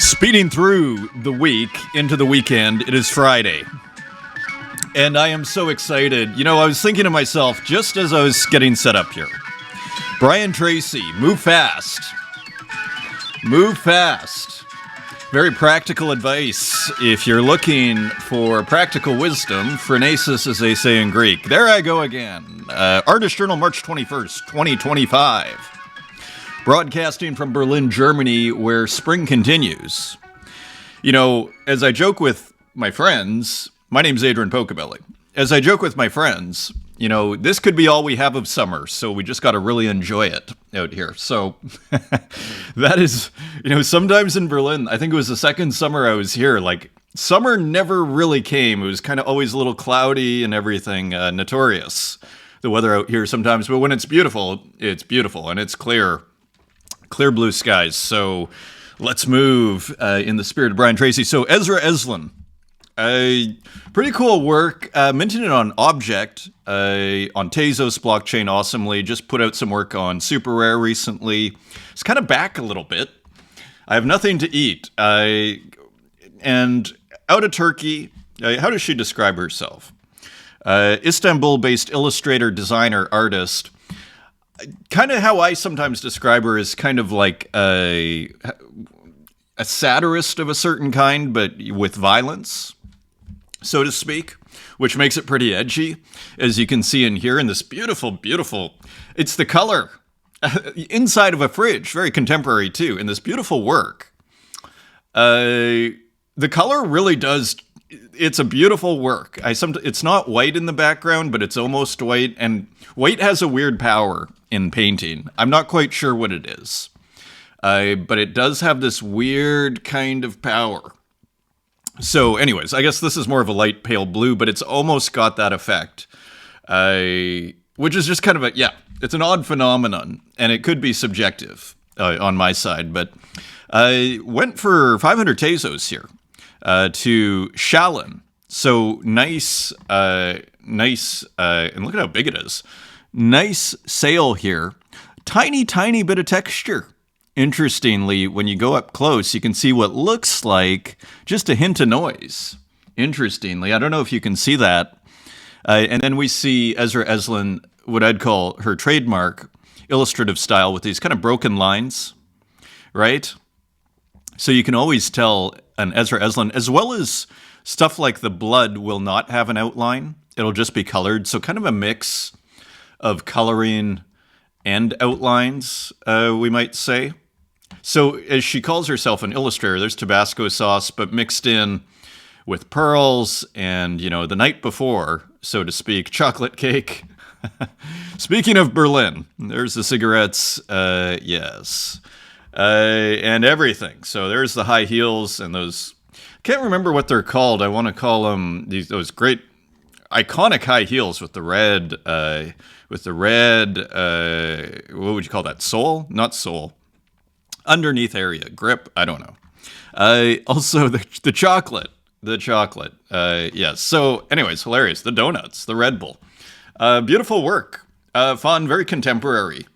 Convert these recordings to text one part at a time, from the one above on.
Speeding through the week into the weekend, it is Friday. And I am so excited. You know, I was thinking to myself, just as I was getting set up here, Brian Tracy, move fast. Move fast. Very practical advice. If you're looking for practical wisdom, phronesis as they say in Greek. There I go again. Artist Journal, March 21st, 2025. Broadcasting from Berlin, Germany, where spring continues. You know, as I joke with my friends, my name's Adrian Pocobelli. As I joke with my friends, you know, this could be all we have of summer, so we just got to really enjoy it out here. So that is, you know, sometimes in Berlin, I think it was the second summer I was here, like, summer never really came. It was kind of always a little cloudy and everything, notorious, the weather out here sometimes. But when it's beautiful, and it's clear blue skies. So let's move in the spirit of Brian Tracy. So Esra Eslen, pretty cool work. Minted it on Object, on Tezos blockchain awesomely. Just put out some work on Super Rare recently. It's kind of back a little bit. I have nothing to eat. And out of Turkey, how does she describe herself? Istanbul-based illustrator, designer, artist. Kind of how I sometimes describe her is kind of like a satirist of a certain kind, but with violence, so to speak, which makes it pretty edgy, as you can see in here in this beautiful, it's the color inside of a fridge, very contemporary too, in this beautiful work. The color really does, it's a beautiful work. It's not white in the background, but it's almost white, and white has a weird power in painting. I'm not quite sure what it is, but it does have this weird kind of power. So anyways, I guess this is more of a light pale blue, but it's almost got that effect, which is just kind of it's an odd phenomenon, and it could be subjective on my side, but I went for 500 Tezos here to Shallon. So nice, and look at how big it is. Nice sail here. Tiny bit of texture. Interestingly, when you go up close, you can see what looks like just a hint of noise. Interestingly, I don't know if you can see that. And then we see Esra Eslen, what I'd call her trademark illustrative style with these kind of broken lines, right? So you can always tell an Esra Eslen, as well as stuff like the blood will not have an outline. It'll just be colored. So kind of a mix of coloring and outlines, we might say. So as she calls herself an illustrator, there's Tabasco sauce, but mixed in with pearls and, you know, the night before, so to speak, chocolate cake. Speaking of Berlin, there's the cigarettes, yes, and everything. So there's the high heels and those, can't remember what they're called. I want to call them those great iconic high heels with the red, what would you call that? Sole? Not sole. Underneath area. Grip? I don't know. Also, the chocolate. Yes. So, anyways, hilarious. The donuts. The Red Bull. Beautiful work. Fun. Very contemporary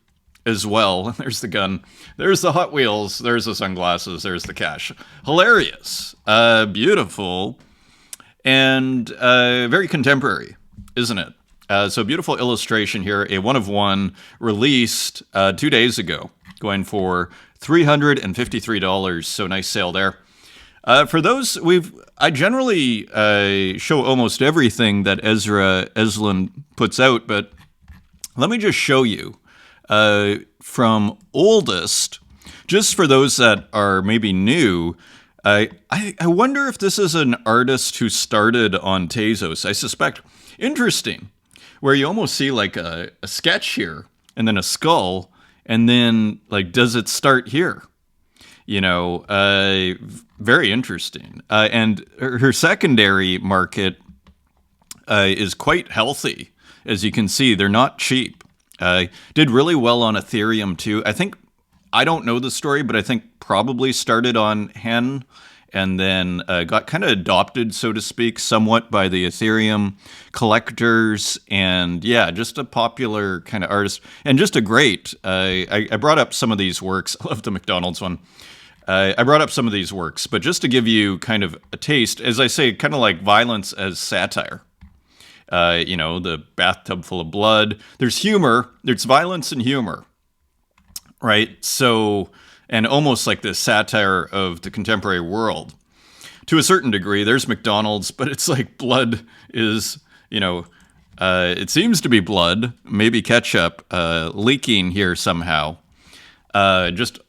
as well. There's the gun. There's the Hot Wheels. There's the sunglasses. There's the cash. Hilarious. Beautiful. And very contemporary, isn't it? So beautiful illustration here, a one of one released 2 days ago, going for $353. So nice sale there. For those, I generally show almost everything that Esra Eslen puts out, but let me just show you from oldest, just for those that are maybe new. I wonder if this is an artist who started on Tezos. I suspect. Interesting. Where you almost see like a sketch here, and then a skull, and then like, does it start here? You know, very interesting. And her secondary market is quite healthy. As you can see, they're not cheap. Did really well on Ethereum too. I don't know the story, but I think probably started on Hen and then got kind of adopted, so to speak, somewhat by the Ethereum collectors. And yeah, just a popular kind of artist and just a great, I brought up some of these works. I love the McDonald's one. I brought up some of these works, but just to give you kind of a taste, as I say, kind of like violence as satire. The bathtub full of blood. There's humor. There's violence and humor, right? So, and almost like this satire of the contemporary world. To a certain degree, there's McDonald's, but it's like blood is, it seems to be blood, maybe ketchup, leaking here somehow. Just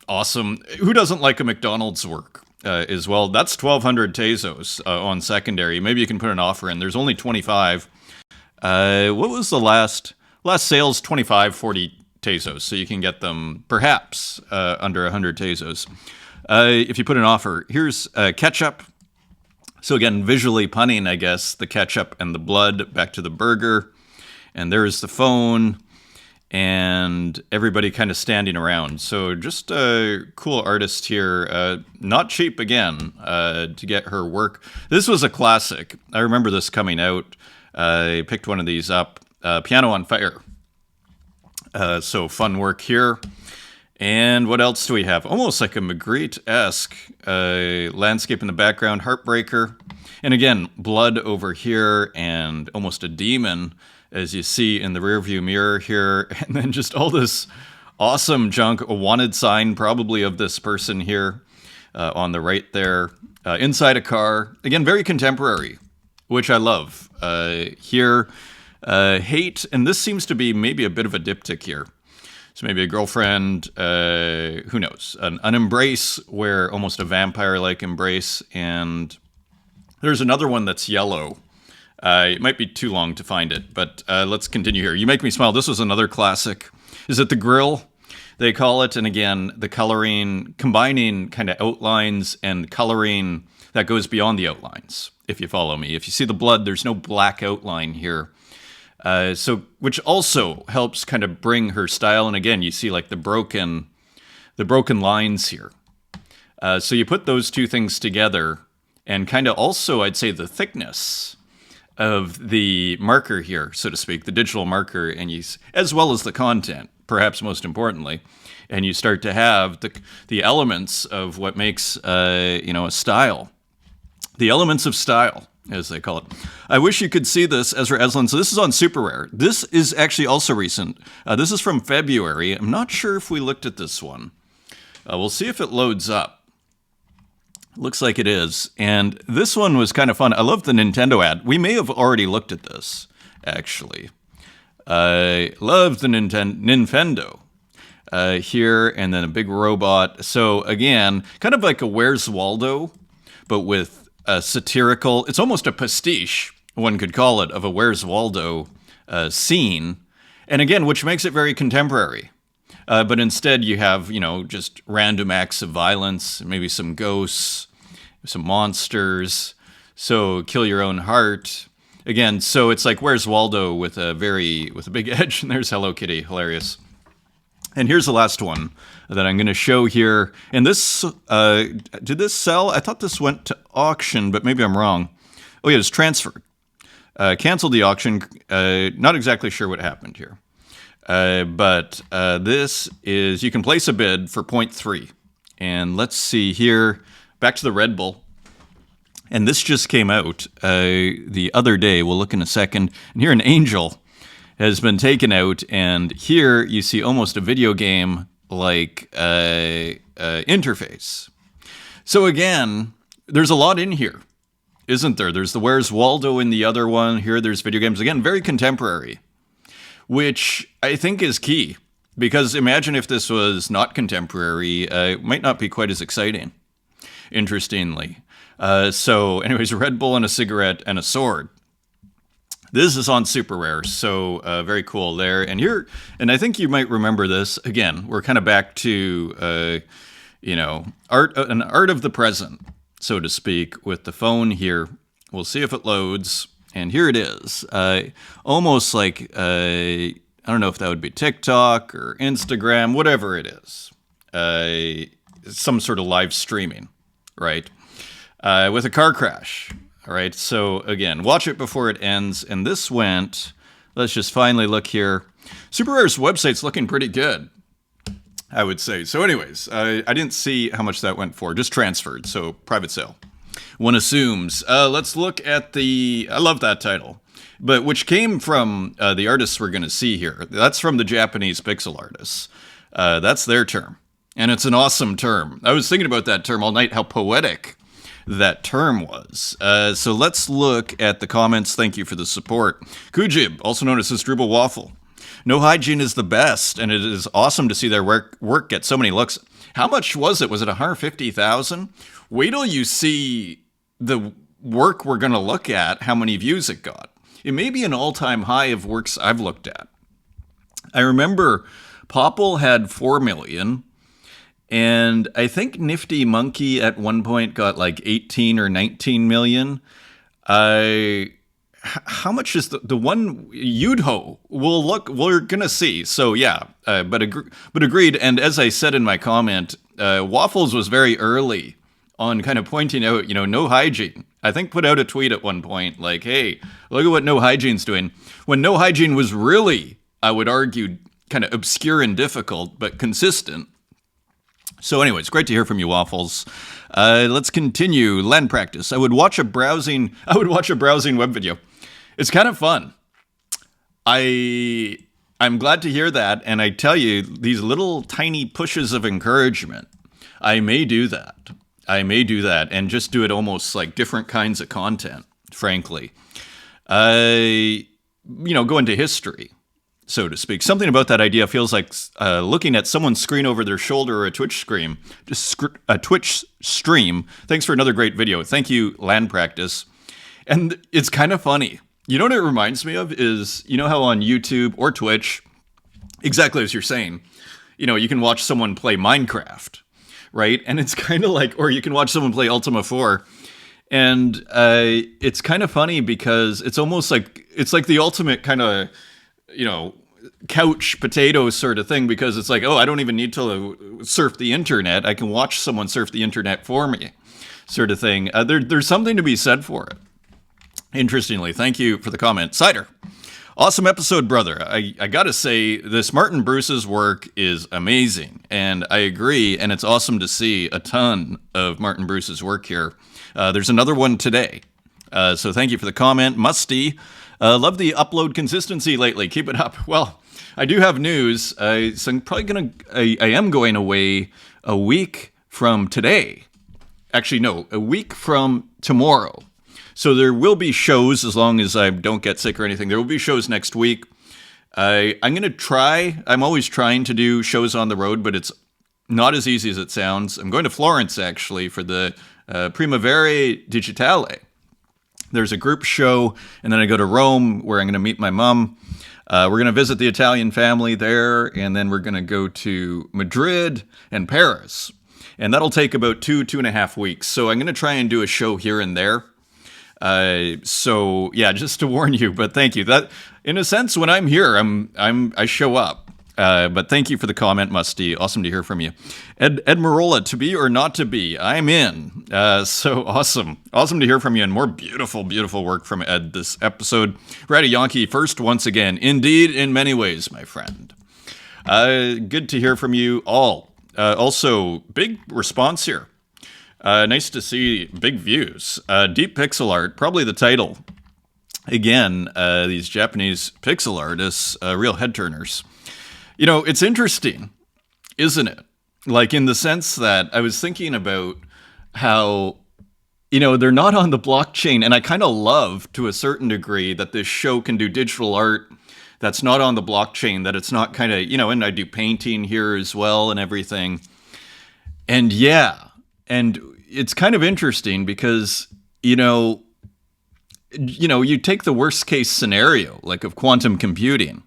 awesome. Who doesn't like a McDonald's work? As well. That's 1,200 Tezos on secondary. Maybe you can put an offer in. There's only 25. What was the last sales? 25, 40 Tezos. So you can get them perhaps under 100 Tezos. If you put an offer, here's ketchup. So again, visually punning, I guess, the ketchup and the blood back to the burger. And there's the phone. And everybody kind of standing around. So just a cool artist here. Not cheap, again, to get her work. This was a classic. I remember this coming out. I picked one of these up. Piano on Fire. So fun work here. And what else do we have? Almost like a Magritte-esque landscape in the background. Heartbreaker. And again, blood over here and almost a demon, as you see in the rearview mirror here, and then just all this awesome junk, a wanted sign probably of this person here on the right there, inside a car. Again, very contemporary, which I love. Here, hate, and this seems to be maybe a bit of a diptych here. So maybe a girlfriend, who knows, an embrace where almost a vampire-like embrace, and there's another one that's yellow. It might be too long to find it, but let's continue here. You Make Me Smile. This was another classic. Is it the grill? They call it. And again, the coloring, combining kind of outlines and coloring that goes beyond the outlines, if you follow me. If you see the blood, there's no black outline here. Which also helps kind of bring her style. And again, you see like the broken lines here. So you put those two things together and kind of also, I'd say, the thickness of the marker here, so to speak, the digital marker, and as well as the content, perhaps most importantly, and you start to have the elements of what makes a style, the elements of style, as they call it. I wish you could see this, Esra Eslen. So this is on Super Rare. This is actually also recent. This is from February. I'm not sure if we looked at this one. We'll see if it loads up. Looks like it is. And this one was kind of fun. I love the Nintendo ad. We may have already looked at this, actually. I love the Nintendo here, and then a big robot. So again, kind of like a Where's Waldo, but with a satirical, it's almost a pastiche, one could call it, of a Where's Waldo scene. And again, which makes it very contemporary. But instead you have, just random acts of violence, maybe some ghosts, some monsters. So Kill Your Own Heart. Again, so it's like Where's Waldo with a big edge, and there's Hello Kitty, hilarious. And here's the last one that I'm going to show here. And this, did this sell? I thought this went to auction, but maybe I'm wrong. Oh yeah, it's transferred. Canceled the auction. Not exactly sure what happened here. But this is, you can place a bid for 0.3. And let's see here, back to the Red Bull. And this just came out the other day. We'll look in a second. And here an angel has been taken out. And here you see almost a video game like interface. So again, there's a lot in here, isn't there? There's the Where's Waldo in the other one. Here there's video games. Again, very contemporary, which I think is key. Because imagine if this was not contemporary, it might not be quite as exciting, interestingly. So anyways, a Red Bull and a cigarette and a sword. This is on Super Rare, so very cool there. And I think you might remember this. Again, we're kind of back to, an art of the present, so to speak, with the phone here. We'll see if it loads. And here it is. Almost like, I don't know if that would be TikTok or Instagram, whatever it is. Some sort of live streaming, right? With a car crash. All right, so again, watch it before it ends. And this went, let's just finally look here. Super Rare's website's looking pretty good. I would say. So anyways, I didn't see how much that went for. Just transferred, so private sale. One assumes. Let's look at the... I love that title. But which came from the artists we're going to see here. That's from the Japanese pixel artists. That's their term. And it's an awesome term. I was thinking about that term all night, how poetic that term was. So let's look at the comments. Thank you for the support. Kujib, also known as Dribble Waffle. No Hygiene is the best, and it is awesome to see their work get so many looks. How much was it? Was it 150,000? Wait till you see the work we're going to look at, how many views it got. It may be an all-time high of works I've looked at. I remember Popple had 4 million, and I think Nifty Monkey at one point got like 18 or 19 million. How much is the one Yudho? We're gonna see. So yeah, but agreed. And as I said in my comment, Waffles was very early on kind of pointing out, No Hygiene. I think put out a tweet at one point like, hey, look at what No Hygiene's doing. When No Hygiene was really, I would argue, kind of obscure and difficult, but consistent. So anyways, great to hear from you, Waffles. Let's continue. Land practice. I would watch a browsing web video. It's kind of fun. I'm glad to hear that, and I tell you, these little tiny pushes of encouragement, I may do that. And just do it almost like different kinds of content, frankly. Go into history, so to speak. Something about that idea feels like looking at someone's screen over their shoulder or a Twitch stream. Thanks for another great video. Thank you, Land Practice. And it's kind of funny. You know what it reminds me of is, how on YouTube or Twitch, exactly as you're saying, you can watch someone play Minecraft, right? And it's kind of like, or you can watch someone play Ultima 4. And it's kind of funny because it's almost like, it's like the ultimate kind of, couch potato sort of thing, because it's like, oh, I don't even need to surf the internet. I can watch someone surf the internet for me, sort of thing. There's something to be said for it. Interestingly, thank you for the comment. Cider, awesome episode, brother. I gotta say, this Martin Bruce's work is amazing, and I agree, and it's awesome to see a ton of Martin Bruce's work here. There's another one today, so thank you for the comment. Musty, love the upload consistency lately. Keep it up. Well, I do have news. So I'm probably I am going away a week from today. Actually, no, a week from tomorrow. So there will be shows as long as I don't get sick or anything. There will be shows next week. I'm going to try. I'm always trying to do shows on the road, but it's not as easy as it sounds. I'm going to Florence, actually, for the Primavera Digitale. There's a group show, and then I go to Rome, where I'm going to meet my mom. We're going to visit the Italian family there, and then we're going to go to Madrid and Paris. And that'll take about 2.5 weeks. So I'm going to try and do a show here and there. So yeah, just to warn you, but thank you. That, in a sense, when I'm here, I show up. But thank you for the comment, Musty. Awesome to hear from you. Ed Marola, to be or not to be, I'm in. So awesome. Awesome to hear from you, and more beautiful, beautiful work from Ed this episode. Ratty Yankee, first once again. Indeed, in many ways, my friend. Good to hear from you all. Also, big response here. Nice to see big views. Deep pixel art, probably the title. Again, these Japanese pixel artists, real head turners. It's interesting, isn't it? Like, in the sense that I was thinking about how, they're not on the blockchain. And I kind of love, to a certain degree, that this show can do digital art that's not on the blockchain, that it's not kind of, and I do painting here as well and everything. And yeah, and it's kind of interesting because, you take the worst case scenario, like of quantum computing,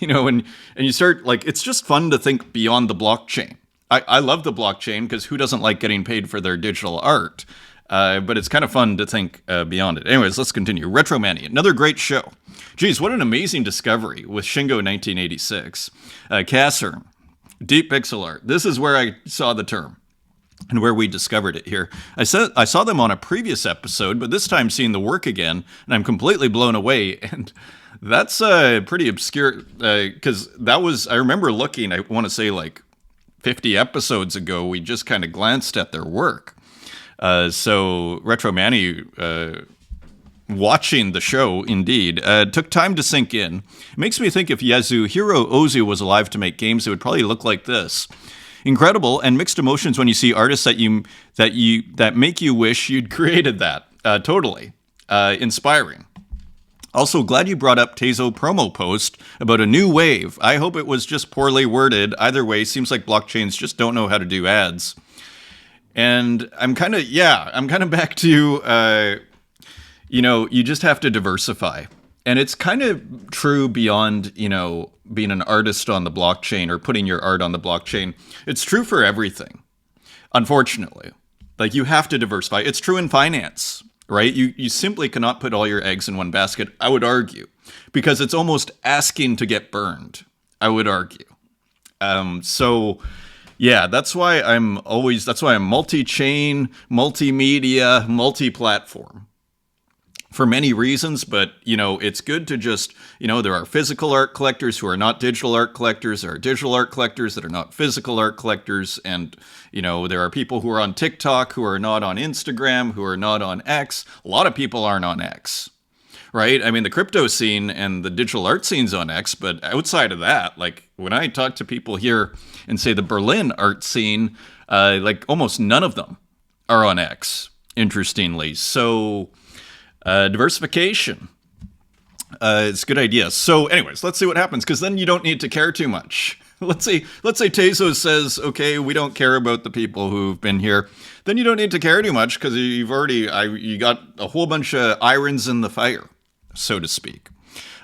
and you start, like, it's just fun to think beyond the blockchain. I love the blockchain because who doesn't like getting paid for their digital art? But it's kind of fun to think beyond it. Anyways, let's continue. Retromania, another great show. Geez, what an amazing discovery with Shingo 1986. Kasser, deep pixel art. This is where I saw the term and where we discovered it here. I saw them on a previous episode, but this time seeing the work again, and I'm completely blown away. And that's pretty obscure because that was, I remember looking, I want to say like 50 episodes ago, we just kind of glanced at their work. So Retro Manny, watching the show, indeed, took time to sink in. It makes me think if Yasuhiro Ozu was alive to make games, it would probably look like this. Incredible and mixed emotions when you see artists that make you wish you'd created that. Totally. Inspiring. Also, glad you brought up Tezos promo post about a new wave. I hope it was just poorly worded. Either way, seems like blockchains just don't know how to do ads. And I'm kind of back to, you just have to diversify. And it's kind of true beyond, being an artist on the blockchain or putting your art on the blockchain. It's true for everything, unfortunately. Like, you have to diversify. It's true in finance, right? You simply cannot put all your eggs in one basket, I would argue, because it's almost asking to get burned, I would argue. Yeah, that's why I'm multi-chain, multimedia, multi-platform. For many reasons, but, it's good to just, there are physical art collectors who are not digital art collectors. There are digital art collectors that are not physical art collectors. And, there are people who are on TikTok, who are not on Instagram, who are not on X. A lot of people aren't on X, right? I mean, the crypto scene and the digital art scene's on X, but outside of that, like when I talk to people here and say the Berlin art scene, like almost none of them are on X, interestingly. So... diversification. It's a good idea. So anyways, let's see what happens, because then you don't need to care too much. Let's say Tezos says, okay, we don't care about the people who've been here. Then you don't need to care too much, because you got a whole bunch of irons in the fire, so to speak.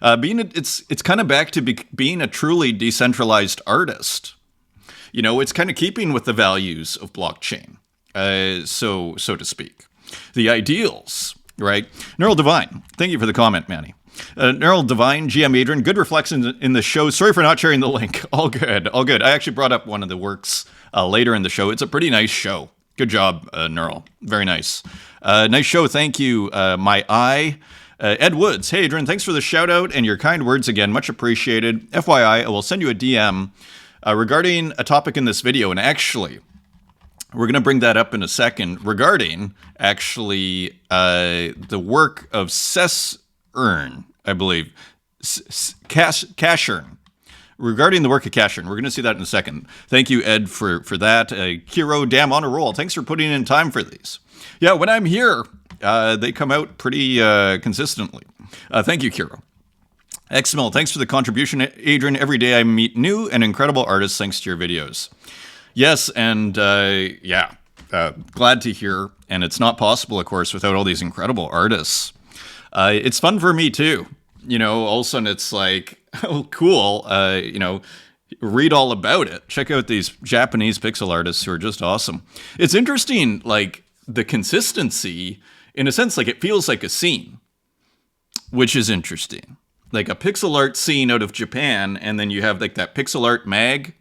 It's kind of back to being a truly decentralized artist. It's kind of keeping with the values of blockchain, so to speak. The ideals. Right. Neural Divine. Thank you for the comment, Manny. Neural Divine, GM Adrian, good reflections in the show. Sorry for not sharing the link. All good. I actually brought up one of the works later in the show. It's a pretty nice show. Good job, Neural. Very nice. Nice show. Thank you, my eye. Ed Woods. Hey, Adrian, thanks for the shout out and your kind words again. Much appreciated. FYI, I will send you a DM regarding a topic in this video. And actually... we're going to bring that up in a second regarding, actually, the work of Cashern, I believe. Cashern. Regarding the work of Cashern. We're going to see that in a second. Thank you, Ed, for that. Kiro, damn on a roll. Thanks for putting in time for these. Yeah, when I'm here, they come out pretty consistently. Thank you, Kiro. XML, thanks for the contribution, Adrian. Every day I meet new and incredible artists thanks to your videos. Yes, and glad to hear. And it's not possible, of course, without all these incredible artists. It's fun for me, too. All of a sudden it's like, oh, cool. Read all about it. Check out these Japanese pixel artists who are just awesome. It's interesting, like, the consistency, in a sense, like, it feels like a scene, which is interesting. Like a pixel art scene out of Japan, and then you have, like, that pixel art mag,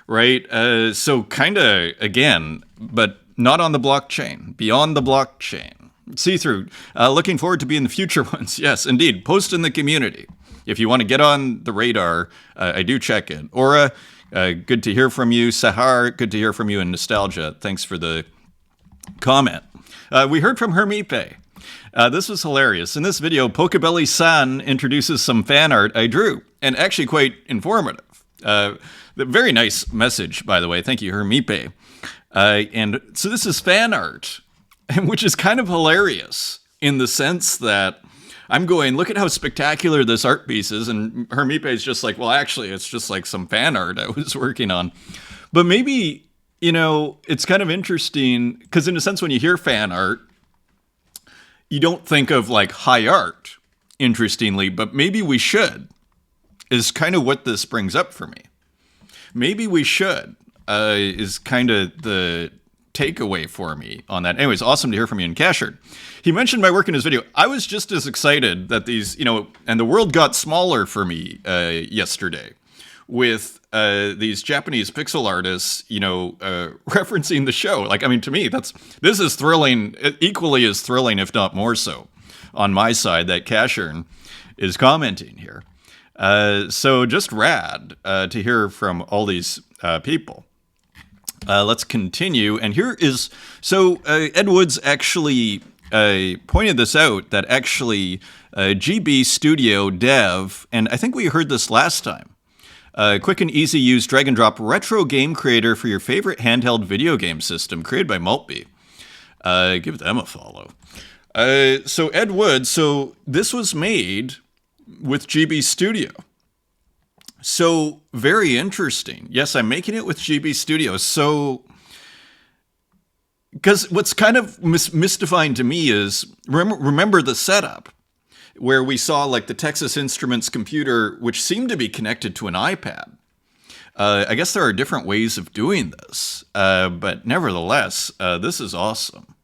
right? So kind of, again, but not on the blockchain, beyond the blockchain. See-through. Looking forward to being the future ones. Yes, indeed. Post in the community. If you want to get on the radar, I do check it. Aura, good to hear from you. Sahar, good to hear from you. And Nostalgia, thanks for the comment. We heard from Hermipe. This was hilarious. In this video, Pocobelli-san introduces some fan art I drew, and actually quite informative. Very nice message, by the way. Thank you, Hermipe. And so this is fan art, which is kind of hilarious in the sense that I'm going, look at how spectacular this art piece is. And Hermipe is just like, well, actually, it's just like some fan art I was working on. But maybe, it's kind of interesting because in a sense, when you hear fan art, you don't think of like high art, interestingly, but maybe we should, is kind of what this brings up for me. Maybe we should, is kind of the takeaway for me on that. Anyways, awesome to hear from you. And Cashard, he mentioned my work in his video. I was just as excited that these, and the world got smaller for me yesterday with these Japanese pixel artists, referencing the show. Like, I mean, to me, this is thrilling, equally as thrilling, if not more so, on my side that Cashern is commenting here. So just rad to hear from all these people. Let's continue. And here is, so Ed Woods actually pointed this out, that actually GB Studio Dev, and I think we heard this last time, quick and easy use drag and drop retro game creator for your favorite handheld video game system, created by Maltby. Give them a follow. So Ed Wood, so this was made with GB Studio. So very interesting. Yes, I'm making it with GB Studio. So, because what's kind of mystifying to me is, remember the setup where we saw like the Texas Instruments computer, which seemed to be connected to an iPad. I guess there are different ways of doing this, but nevertheless, this is awesome.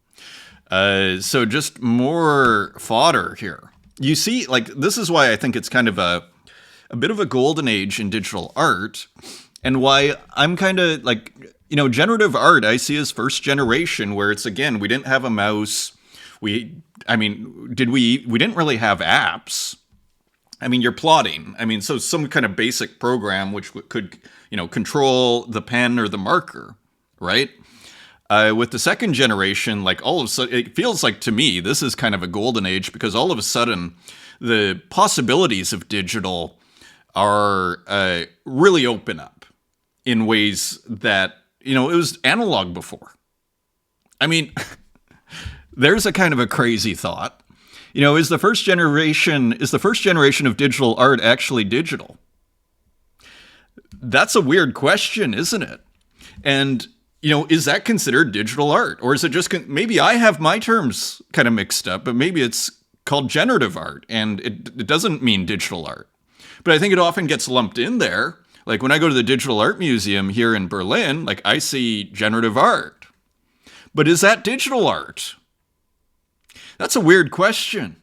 So just more fodder here. You see, like, this is why I think it's kind of a bit of a golden age in digital art, and why I'm kind of like, generative art I see as first generation, where it's, again, we didn't have a mouse. We didn't really have apps. I mean, you're plotting. I mean, so some kind of basic program which could, control the pen or the marker, right? With the second generation, like, all of a sudden, it feels like to me, this is kind of a golden age, because all of a sudden the possibilities of digital are really open up in ways that, it was analog before. I mean, there's a kind of a crazy thought. Is the first generation of digital art actually digital? That's a weird question, isn't it? And, is that considered digital art? Or is it just, maybe I have my terms kind of mixed up, but maybe it's called generative art, and it doesn't mean digital art. But I think it often gets lumped in there. Like when I go to the Digital Art Museum here in Berlin, like, I see generative art. But is that digital art? That's a weird question.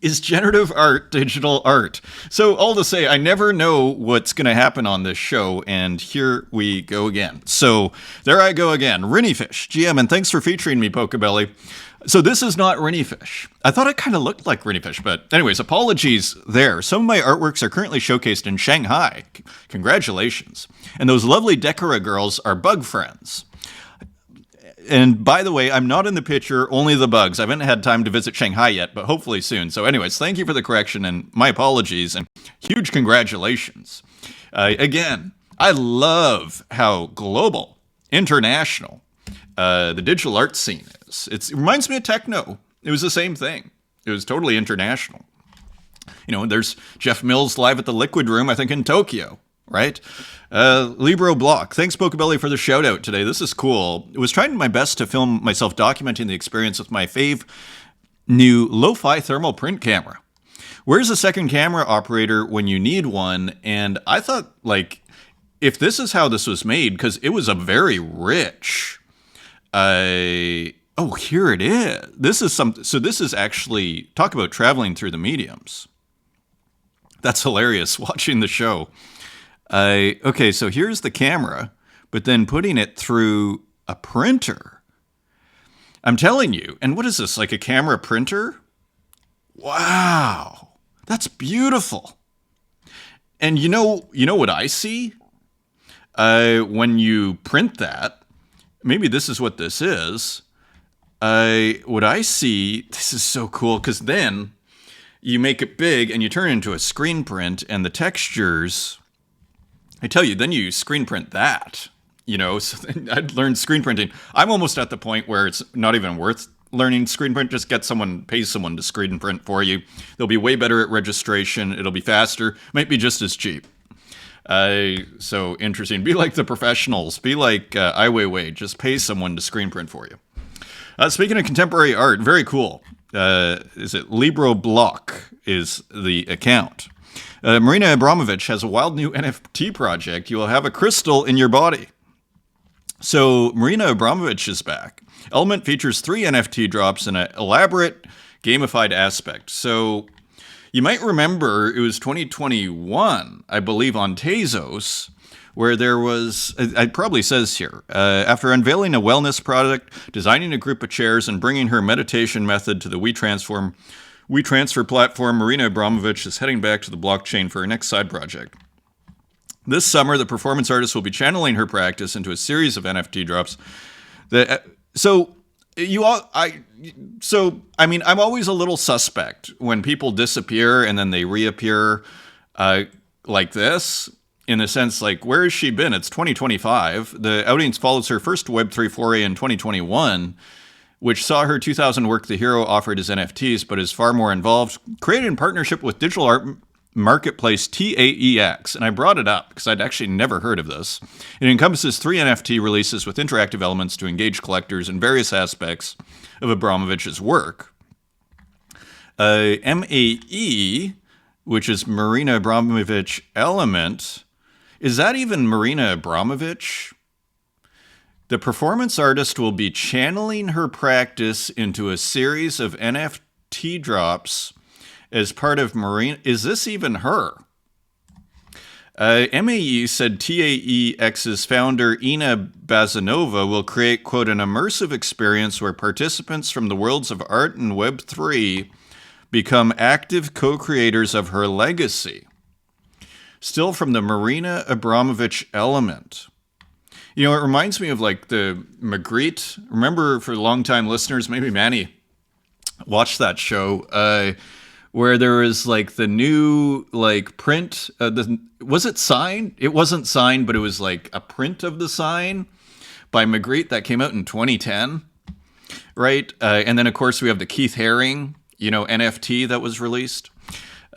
Is generative art digital art? So all to say, I never know what's going to happen on this show, and here we go again. So there I go again. Rinnyfish, GM, and thanks for featuring me, Pocobelli. So this is not Rinnyfish. I thought it kind of looked like Rinnyfish, but anyways, apologies there. Some of my artworks are currently showcased in Shanghai. Congratulations. And those lovely Decora girls are bug friends. And by the way, I'm not in the picture, only the bugs. I haven't had time to visit Shanghai yet, but hopefully soon. So anyways, thank you for the correction, and my apologies, and huge congratulations. Again, I love how global, international, the digital art scene is. It reminds me of techno. It was the same thing. It was totally international. There's Jeff Mills live at the Liquid Room, I think in Tokyo, right? Libro Block, thanks Pocobelli for the shout out today. This is cool. I was trying my best to film myself documenting the experience with my fave new lo-fi thermal print camera. Where's a second camera operator when you need one? And I thought, like, if this is how this was made, because it was a very rich, oh, here it is. This is actually, talk about traveling through the mediums. That's hilarious watching the show. Okay, so here's the camera, but then putting it through a printer. I'm telling you, and what is this, like a camera printer? Wow, that's beautiful. And you know what I see? When you print that, maybe this is what this is. What I see, this is so cool, because then you make it big and you turn it into a screen print, and the textures, I tell you, then you screen print that, so I'd learned screen printing. I'm almost at the point where it's not even worth learning screen print. Just pay someone to screen print for you. They'll be way better at registration. It'll be faster. Might be just as cheap. So interesting. Be like the professionals. Be like Ai Weiwei. Just pay someone to screen print for you. Speaking of contemporary art, very cool. Is it Libro Block is the account. Marina Abramović has a wild new NFT project. You will have a crystal in your body. So Marina Abramović is back. Element features 3 NFT drops in an elaborate gamified aspect. So you might remember it was 2021, I believe, on Tezos, where there was, it probably says here, after unveiling a wellness product, designing a group of chairs, and bringing her meditation method to the WeTransfer platform, Marina Abramović is heading back to the blockchain for her next side project. This summer, the performance artist will be channeling her practice into a series of NFT drops. I'm always a little suspect when people disappear and then they reappear like this, in the sense, like, where has she been? It's 2025. The audience follows her first Web3 foray in 2021, which saw her 2000 work The Hero offered as NFTs, but is far more involved, created in partnership with digital art marketplace TAEX. And I brought it up because I'd actually never heard of this. It encompasses 3 NFT releases with interactive elements to engage collectors in various aspects of Abramović's work. MAE, which is Marina Abramović Element. Is that even Marina Abramović? The performance artist will be channeling her practice into a series of NFT drops as part of Marina. Is this even her? MAE said TAEX's founder, Ina Bazanova, will create, quote, an immersive experience where participants from the worlds of art and Web3 become active co-creators of her legacy. Still from the Marina Abramović Element. You know, it reminds me of like the Magritte. Remember, for long-time listeners, maybe Manny watched that show, where there was like the new like print. Was it signed? It wasn't signed, but it was like a print of the sign by Magritte that came out in 2010, right? And then of course we have the Keith Haring, NFT that was released.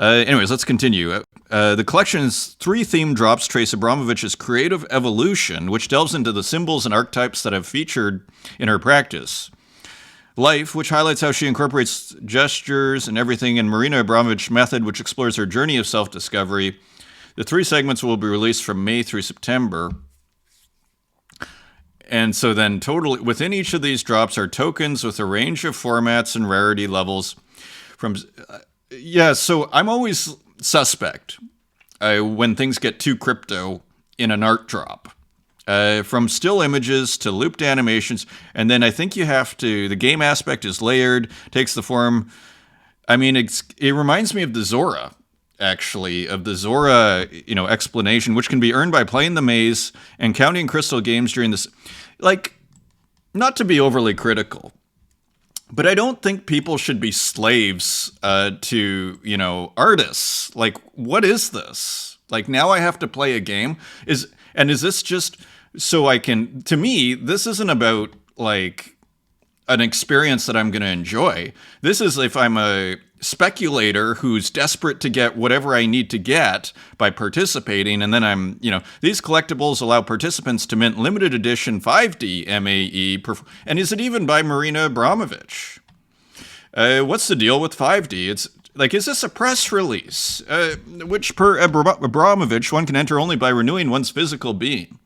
Anyways, let's continue. The collection's 3 theme drops trace Abramović's creative evolution, which delves into the symbols and archetypes that have featured in her practice. Life, which highlights how she incorporates gestures and everything, and Marina Abramović Method, which explores her journey of self-discovery. The 3 segments will be released from May through September. And so then totally within each of these drops are tokens with a range of formats and rarity levels. So I'm always suspect when things get too crypto in an art drop. From still images to looped animations, and then I think you have to, the game aspect is layered, takes the form, it reminds me of the Zora, actually, of the Zora, explanation, which can be earned by playing the maze and counting crystal games during this, not to be overly critical, but I don't think people should be slaves to, artists. Like, what is this? Like, now I have to play a game? Is this just so I can, to me, this isn't about like an experience that I'm going to enjoy. This is if I'm a speculator who's desperate to get whatever I need to get by participating. And then these collectibles allow participants to mint limited edition 5D MAE. And is it even by Marina Abramović? What's the deal with 5D? It's like, is this a press release? Which per Abramović, one can enter only by renewing one's physical being.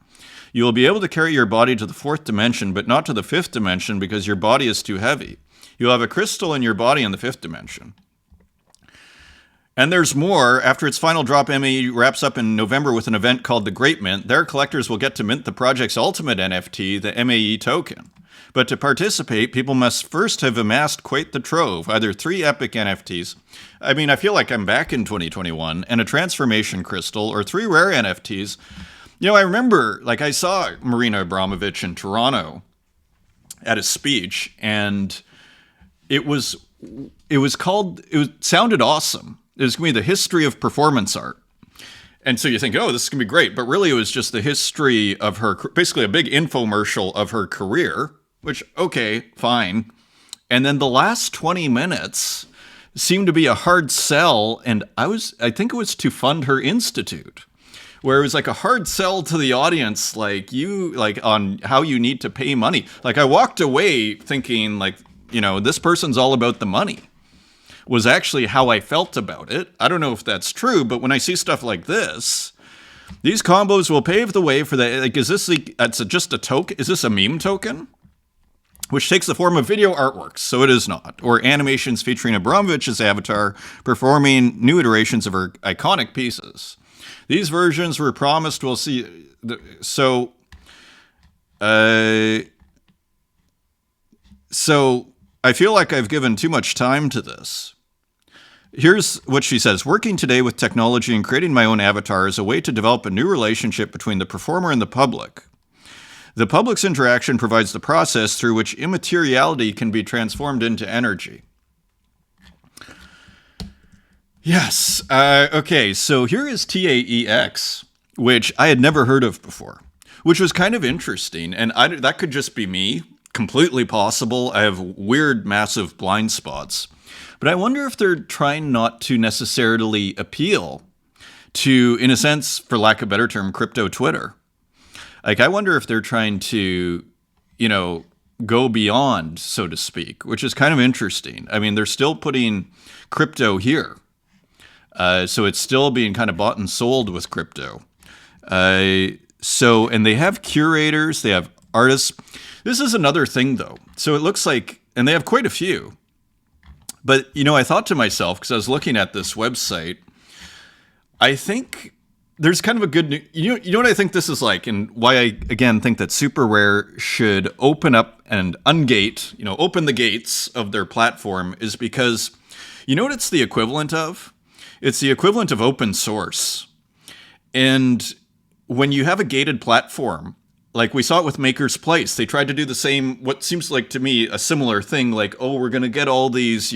You will be able to carry your body to the 4th dimension, but not to the 5th dimension because your body is too heavy. You'll have a crystal in your body in the 5th dimension. And there's more. After its final drop, MAE wraps up in November with an event called the Great Mint. There, collectors will get to mint the project's ultimate NFT, the MAE token. But to participate, people must first have amassed quite the trove, either 3 epic NFTs. I feel like I'm back in 2021, and a transformation crystal, or 3 rare NFTs. I remember, I saw Marina Abramović in Toronto at a speech, and it sounded awesome. It was going to be the history of performance art. And so you think, oh, this is going to be great. But really, it was just the history of her, basically a big infomercial of her career, which, okay, fine. And then the last 20 minutes seemed to be a hard sell. And I think it was to fund her institute, where it was like a hard sell to the audience, on how you need to pay money. I walked away thinking, this person's all about the money, was actually how I felt about it. I don't know if that's true, but when I see stuff like this, these combos will pave the way for that. Is this just a token? Is this a meme token? Which takes the form of video artworks, so it is not, or animations featuring Abramović's avatar performing new iterations of her iconic pieces. These versions were promised we'll see. So I feel like I've given too much time to this. Here's what she says. Working today with technology and creating my own avatar is a way to develop a new relationship between the performer and the public. The public's interaction provides the process through which immateriality can be transformed into energy. Yes. Okay, so here is TAEX, which I had never heard of before, which was kind of interesting. And that could just be me. Completely possible. I have weird, massive blind spots. But I wonder if they're trying not to necessarily appeal to, in a sense, for lack of a better term, crypto Twitter. Like, I wonder if they're trying to, go beyond, so to speak, which is kind of interesting. I mean, they're still putting crypto here. So it's still being kind of bought and sold with crypto. And they have curators, they have artists. This is another thing, though. So it looks like, and they have quite a few. But, I thought to myself, because I was looking at this website, I think there's kind of a good, you know what I think this is like, and why I, again, think that Super Rare should open up and ungate, open the gates of their platform, is because, you know what it's the equivalent of? It's the equivalent of open source. And when you have a gated platform, like we saw it with Maker's Place, they tried to do the same, what seems like to me a similar thing, like, oh, we're going to get all these,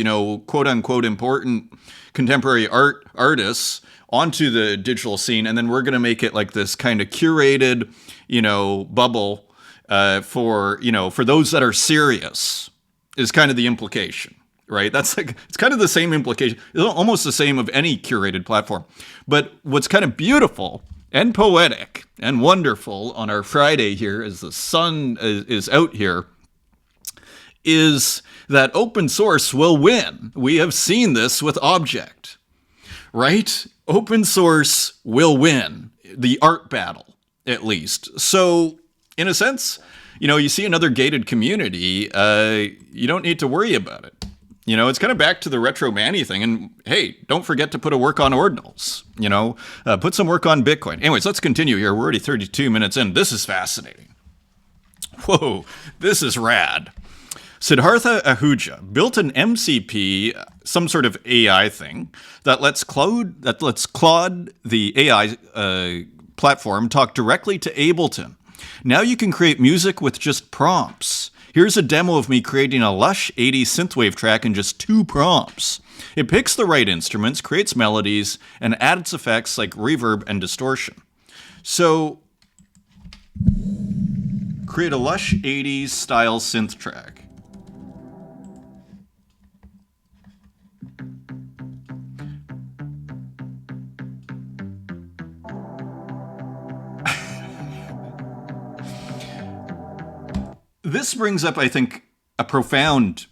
quote unquote important contemporary artists onto the digital scene, and then we're going to make it like this kind of curated, bubble for those that are serious, is kind of the implication, right? That's like, it's kind of the same implication, it's almost the same of any curated platform. But what's kind of beautiful and poetic and wonderful on our Friday here, as the sun is out here, is that open source will win. We have seen this with Object, right? Open source will win the art battle, at least. So, in a sense, you see another gated community, you don't need to worry about it. It's kind of back to the retro Manny thing. And hey, don't forget to put a work on ordinals, put some work on Bitcoin. Anyways, let's continue here. We're already 32 minutes in. This is fascinating. Whoa, this is rad. Siddhartha Ahuja built an MCP, some sort of AI thing, that lets Claude, the AI platform, talk directly to Ableton. Now you can create music with just prompts. Here's a demo of me creating a lush 80s synthwave track in just 2 prompts. It picks the right instruments, creates melodies, and adds effects like reverb and distortion. So, create a lush 80s style synth track. This brings up, I think, a profound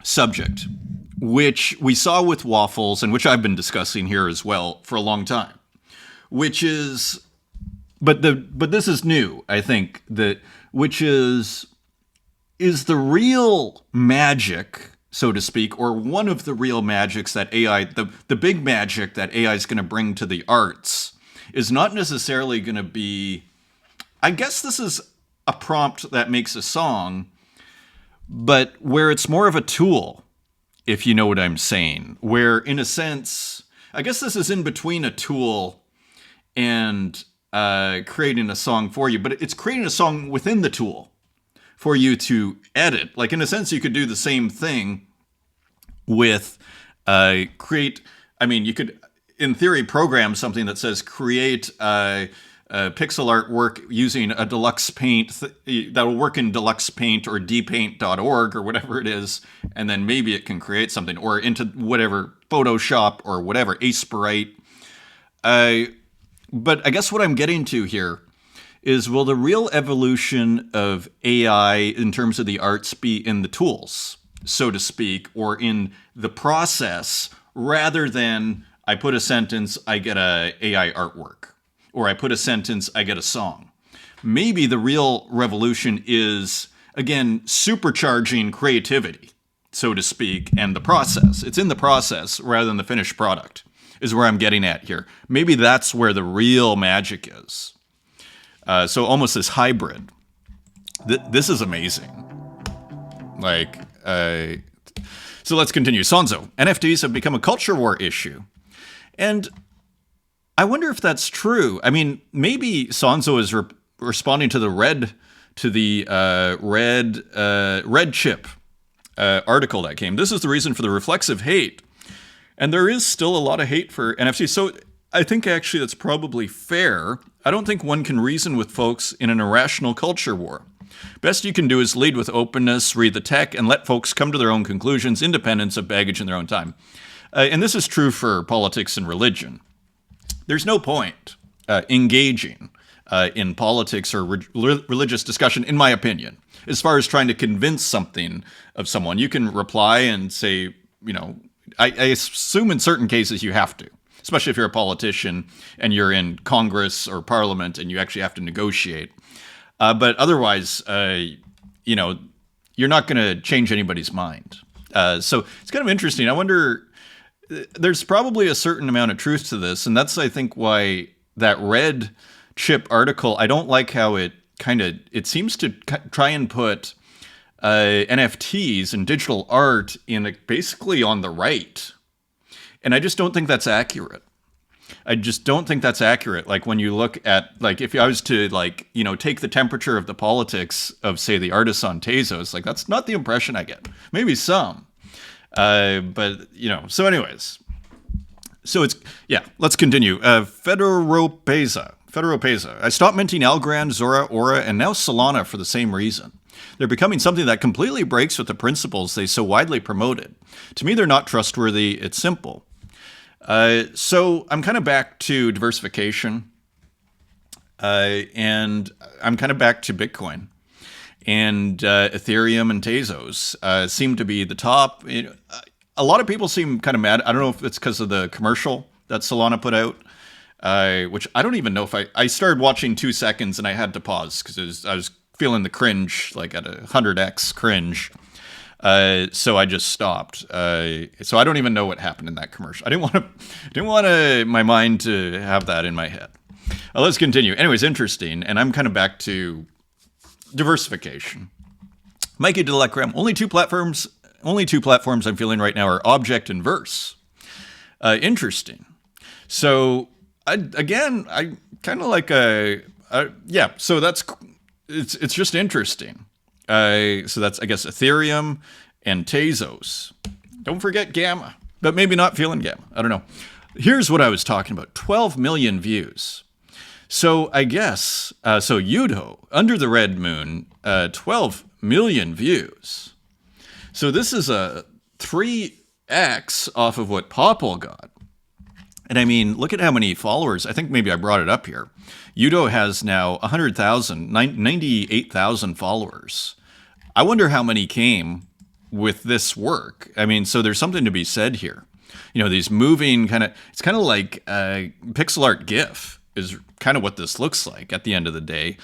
subject, which we saw with Waffles, and which I've been discussing here as well for a long time, which is, but this is new, I think, which is the real magic, so to speak, or one of the real magics that AI, the big magic that AI is going to bring to the arts, is not necessarily going to be, I guess this is a prompt that makes a song, but where it's more of a tool, if you know what I'm saying. Where, in a sense, I guess this is in between a tool and creating a song for you, but it's creating a song within the tool for you to edit. Like, in a sense, you could do the same thing with you could, in theory, program something that says create pixel artwork using a deluxe paint that will work in deluxe paint or dpaint.org or whatever it is, and then maybe it can create something, or into whatever Photoshop or whatever Aseprite. But I guess what I'm getting to here is, will the real evolution of AI in terms of the arts be in the tools, so to speak, or in the process, rather than I put a sentence, I get a AI artwork? Or I put a sentence, I get a song. Maybe the real revolution is, again, supercharging creativity, so to speak, and the process. It's in the process rather than the finished product, is where I'm getting at here. Maybe that's where the real magic is. So almost this hybrid. This is amazing. So let's continue. Sonzo, NFTs have become a culture war issue. And I wonder if that's true. I mean, maybe Sonzo is responding to the red chip article that came. This is the reason for the reflexive hate. And there is still a lot of hate for NFTs. So I think actually that's probably fair. I don't think one can reason with folks in an irrational culture war. Best you can do is lead with openness, read the tech, and let folks come to their own conclusions, independence of baggage in their own time. And this is true for politics and religion. There's no point engaging in politics or religious discussion, in my opinion, as far as trying to convince something of someone. You can reply and say, I assume in certain cases you have to, especially if you're a politician and you're in Congress or Parliament and you actually have to negotiate. But otherwise, you're not going to change anybody's mind. So it's kind of interesting. I wonder, there's probably a certain amount of truth to this. And that's, I think, why that red chip article, I don't like how it seems to try and put NFTs and digital art in basically on the right. And I just don't think that's accurate. Like when you look at, like, if I was to, like, take the temperature of the politics of, say, the artists on Tezos, like, that's not the impression I get. Maybe some. But, so anyways. So let's continue. Federopeza. I stopped minting Algorand, Zora, Aura, and now Solana for the same reason. They're becoming something that completely breaks with the principles they so widely promoted. To me, they're not trustworthy. It's simple. So I'm kind of back to diversification, and I'm kind of back to Bitcoin. And Ethereum and Tezos seem to be the top. A lot of people seem kind of mad. I don't know if it's because of the commercial that Solana put out, which I don't even know if I started watching 2 seconds and I had to pause because I was feeling the cringe, like at 100x cringe. So I just stopped. So I don't even know what happened in that commercial. I didn't want my mind to have that in my head. Let's continue. Anyways, interesting. And I'm kind of back to diversification. Mikey Delacreme, only two platforms I'm feeling right now are Object and Verse. Interesting. So I kind of like so it's just interesting. So that's, I guess, Ethereum and Tezos. Don't forget Gamma, but maybe not feeling Gamma. I don't know. Here's what I was talking about. 12 million views. So I guess, so Yudo, Under the Red Moon, 12 million views. So this is a 3x off of what Popple got. And I mean, look at how many followers. I think maybe I brought it up here. Yudo has now 98,000 followers. I wonder how many came with this work. I mean, so there's something to be said here. These moving it's kind of like pixel art GIF is kind of what this looks like at the end of the day.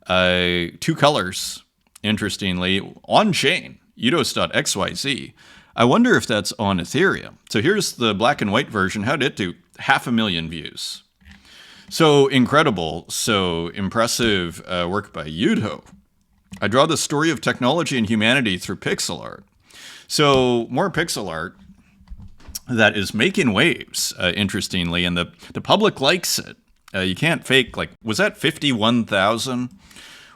2 colors, interestingly, on chain, Udos.xyz. I wonder if that's on Ethereum. So here's the black and white version. How did it do? 500,000 views. So incredible, so impressive work by Yudo. I draw the story of technology and humanity through pixel art. So more pixel art that is making waves, interestingly, and the public likes it. You can't fake, like, was that 51,000?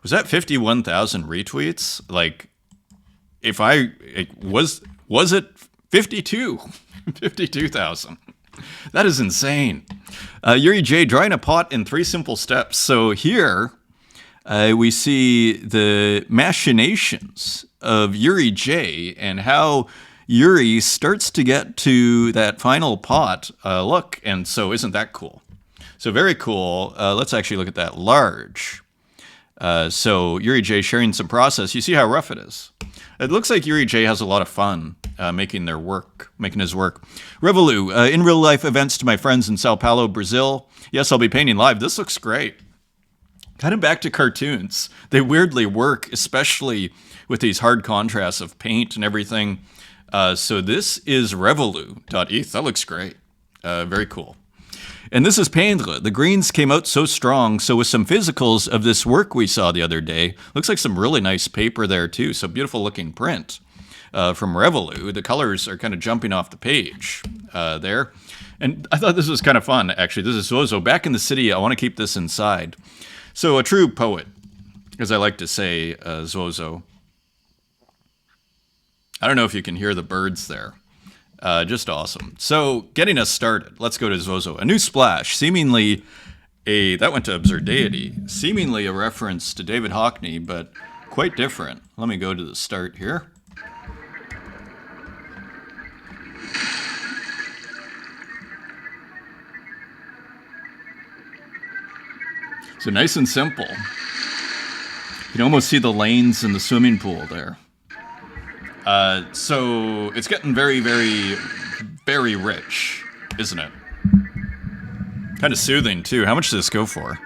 Was that 51,000 retweets? Like, was it 52,000? That is insane. Yuri J, drawing a pot in 3 simple steps. So here we see the machinations of Yuri J and how Yuri starts to get to that final pot look. And so isn't that cool? So very cool. Let's actually look at that large. So Yuri J sharing some process. You see how rough it is. It looks like Yuri J has a lot of fun making his work. Revolu, in real life events to my friends in Sao Paulo, Brazil. Yes, I'll be painting live. This looks great. Kind of back to cartoons. They weirdly work, especially with these hard contrasts of paint and everything. So this is Revolu.eth. That looks great. Very cool. And this is Peindre. The greens came out so strong, so with some physicals of this work we saw the other day, looks like some really nice paper there too, so beautiful looking print. from Revolue. The colors are kind of jumping off the page there. And I thought this was kind of fun, actually. This is Zozo. Back in the city, I want to keep this inside. So a true poet, as I like to say, Zozo. I don't know if you can hear the birds there. Just awesome. So getting us started, let's go to Zozo. A new splash, seemingly that went to Absurdity, seemingly a reference to David Hockney, but quite different. Let me go to the start here. So nice and simple. You can almost see the lanes in the swimming pool there. So it's getting very, very, very rich, isn't it? Kind of soothing, too. How much does this go for?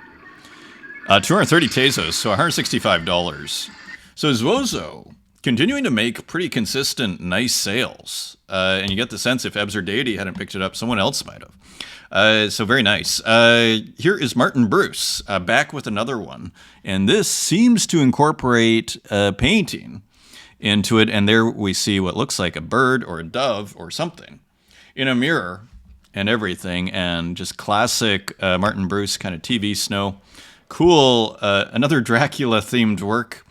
230 Tezos, so $165. So Zozo continuing to make pretty consistent, nice sales. And you get the sense if Absurdity hadn't picked it up, someone else might have. So very nice. Here is Martin Bruce back with another one. And this seems to incorporate painting into it. And there we see what looks like a bird or a dove or something in a mirror and everything. And just classic Martin Bruce kind of TV snow. Cool. Another Dracula themed work.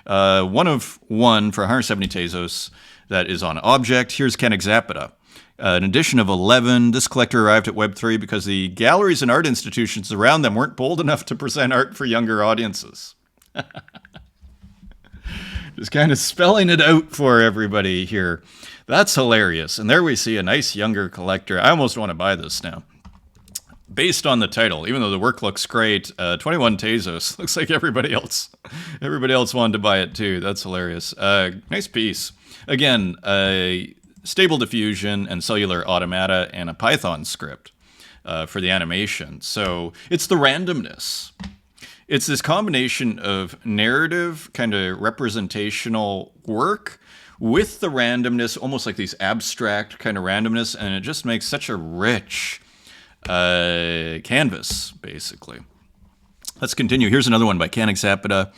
One of one for 170 Tezos that is on object. Here's Kenexapida. An edition of 11. This collector arrived at Web3 because the galleries and art institutions around them weren't bold enough to present art for younger audiences. Just kind of spelling it out for everybody here. That's hilarious. And there we see a nice younger collector. I almost want to buy this now. Based on the title, even though the work looks great, 21 Tezos. Looks like everybody else wanted to buy it too. That's hilarious. Nice piece. Again, stable diffusion and cellular automata and a Python script for the animation. So it's the randomness. It's this combination of narrative, kind of representational work with the randomness, almost like these abstract kind of randomness, and it just makes such a rich canvas, basically. Let's continue. Here's another one by Kenexapida.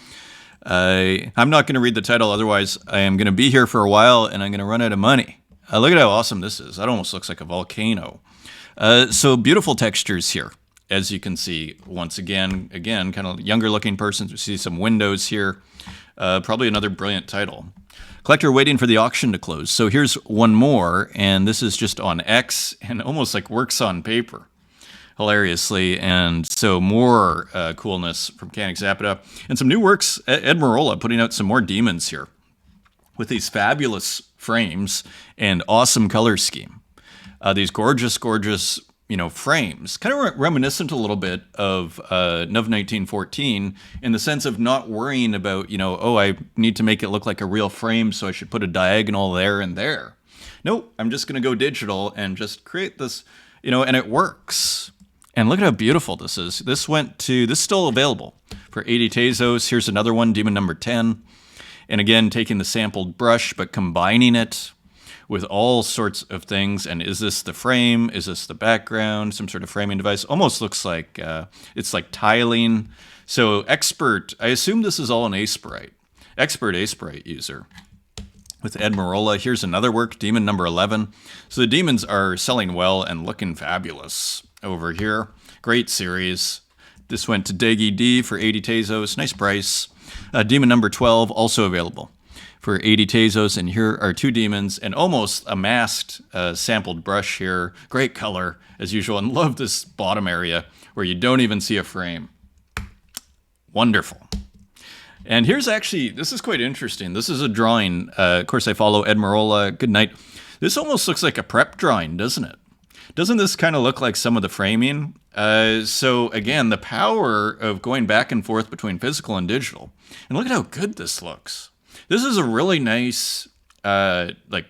I'm not going to read the title, otherwise I am going to be here for a while and I'm going to run out of money. Look at how awesome this is. That almost looks like a volcano. So beautiful textures here, as you can see. Once again, kind of younger looking persons. We see some windows here. Probably another brilliant title. Collector waiting for the auction to close. So here's one more, and this is just on X and almost like works on paper, hilariously. And so more coolness from Kenexapida. And some new works. Ed Marola putting out some more demons here with these fabulous frames and awesome color scheme. These gorgeous, gorgeous, frames. Kind of reminiscent a little bit of Nuv 1914 in the sense of not worrying about, I need to make it look like a real frame, so I should put a diagonal there and there. Nope, I'm just going to go digital and just create this, and it works. And look at how beautiful this is. This is still available for 80 Tezos. Here's another one, Demon number 10. And again, taking the sampled brush, but combining it with all sorts of things. And is this the frame? Is this the background? Some sort of framing device? Almost looks like it's like tiling. So expert, I assume this is all an Aseprite. Expert Aseprite user with Ed Marola. Here's another work, Demon number 11. So the demons are selling well and looking fabulous over here. Great series. This went to Deggy D for 80 Tezos. Nice price. Demon number 12 also available for 80 Tezos. And here are two demons and almost a masked sampled brush here. Great color as usual. And love this bottom area where you don't even see a frame. Wonderful. And here's actually, this is quite interesting. This is a drawing. Of course, I follow Ed Marola. Good night. This almost looks like a prep drawing, doesn't it? Doesn't this kind of look like some of the framing? So again, the power of going back and forth between physical and digital. And look at how good this looks. This is a really nice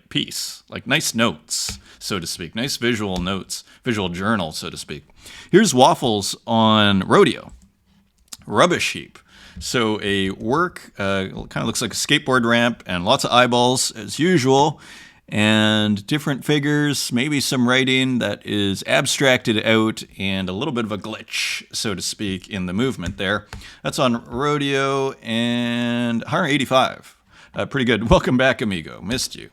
piece, like nice notes, so to speak. Nice visual notes, visual journal, so to speak. Here's Waffles on Rodeo. Rubbish heap. So a work, kind of looks like a skateboard ramp and lots of eyeballs as usual. And different figures, maybe some writing that is abstracted out and a little bit of a glitch, so to speak, in the movement there. That's on Rodeo and 185. Pretty good. Welcome back, amigo. Missed you.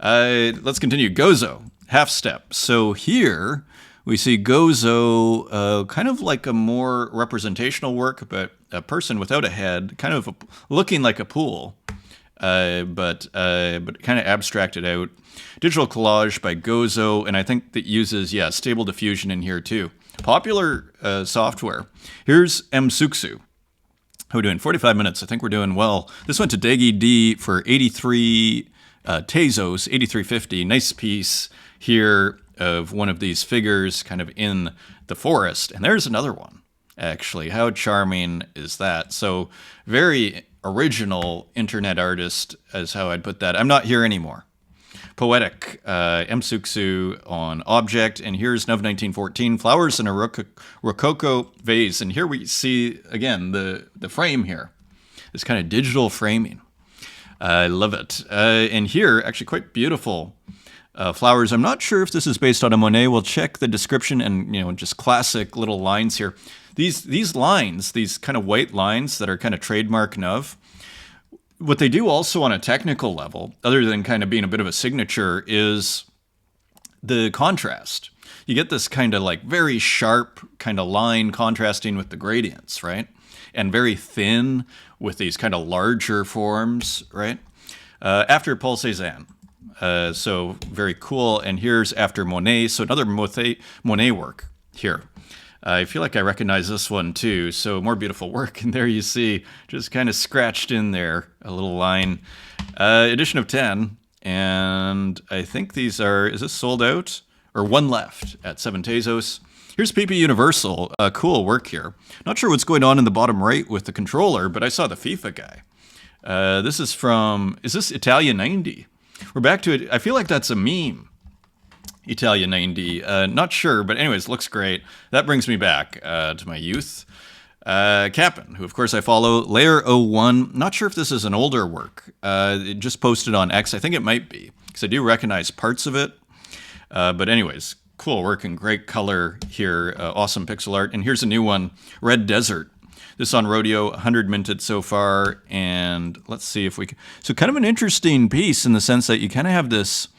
Let's continue. Gozo, half step. So here we see Gozo, kind of like a more representational work, but a person without a head, kind of looking like a pool, but kind of abstracted out. Digital collage by Gozo, and I think that uses, stable diffusion in here too. Popular software. Here's Msuksu. How are we doing? 45 minutes. I think we're doing well. This went to Degi D for 83 Tezos, 8350. Nice piece here of one of these figures kind of in the forest. And there's another one, actually. How charming is that? So very original internet artist is how I'd put that. I'm not here anymore. Poetic, Msuksu on object, and here's Nov 1914, flowers in a Rococo vase. And here we see, again, the frame here, this kind of digital framing. I love it. And here, actually quite beautiful flowers. I'm not sure if this is based on a Monet. We'll check the description and, just classic little lines here. These lines, these kind of white lines that are kind of trademark Nov, what they do also on a technical level, other than kind of being a bit of a signature, is the contrast. You get this kind of like very sharp kind of line contrasting with the gradients, right? And very thin with these kind of larger forms, right? After Paul Cézanne. So very cool. And here's after Monet. So another Monet work here. I feel like I recognize this one too. So more beautiful work. And there you see, just kind of scratched in there, a little line. Edition of 10. And I think these are, is this sold out? Or one left at 7 Tezos. Here's PP Universal. Cool work here. Not sure what's going on in the bottom right with the controller, but I saw the FIFA guy. This is from, is this Italia 90? We're back to it. I feel like that's a meme. Italia 90. Not sure, but anyways, looks great. That brings me back to my youth. Cap'n, who of course I follow. Layer 01. Not sure if this is an older work. It just posted on X. I think it might be, because I do recognize parts of it. But anyways, cool work and great color here. Awesome pixel art. And here's a new one, Red Desert. This on Rodeo, 100 minted so far. And let's see if we can. So kind of an interesting piece in the sense that you kind of have this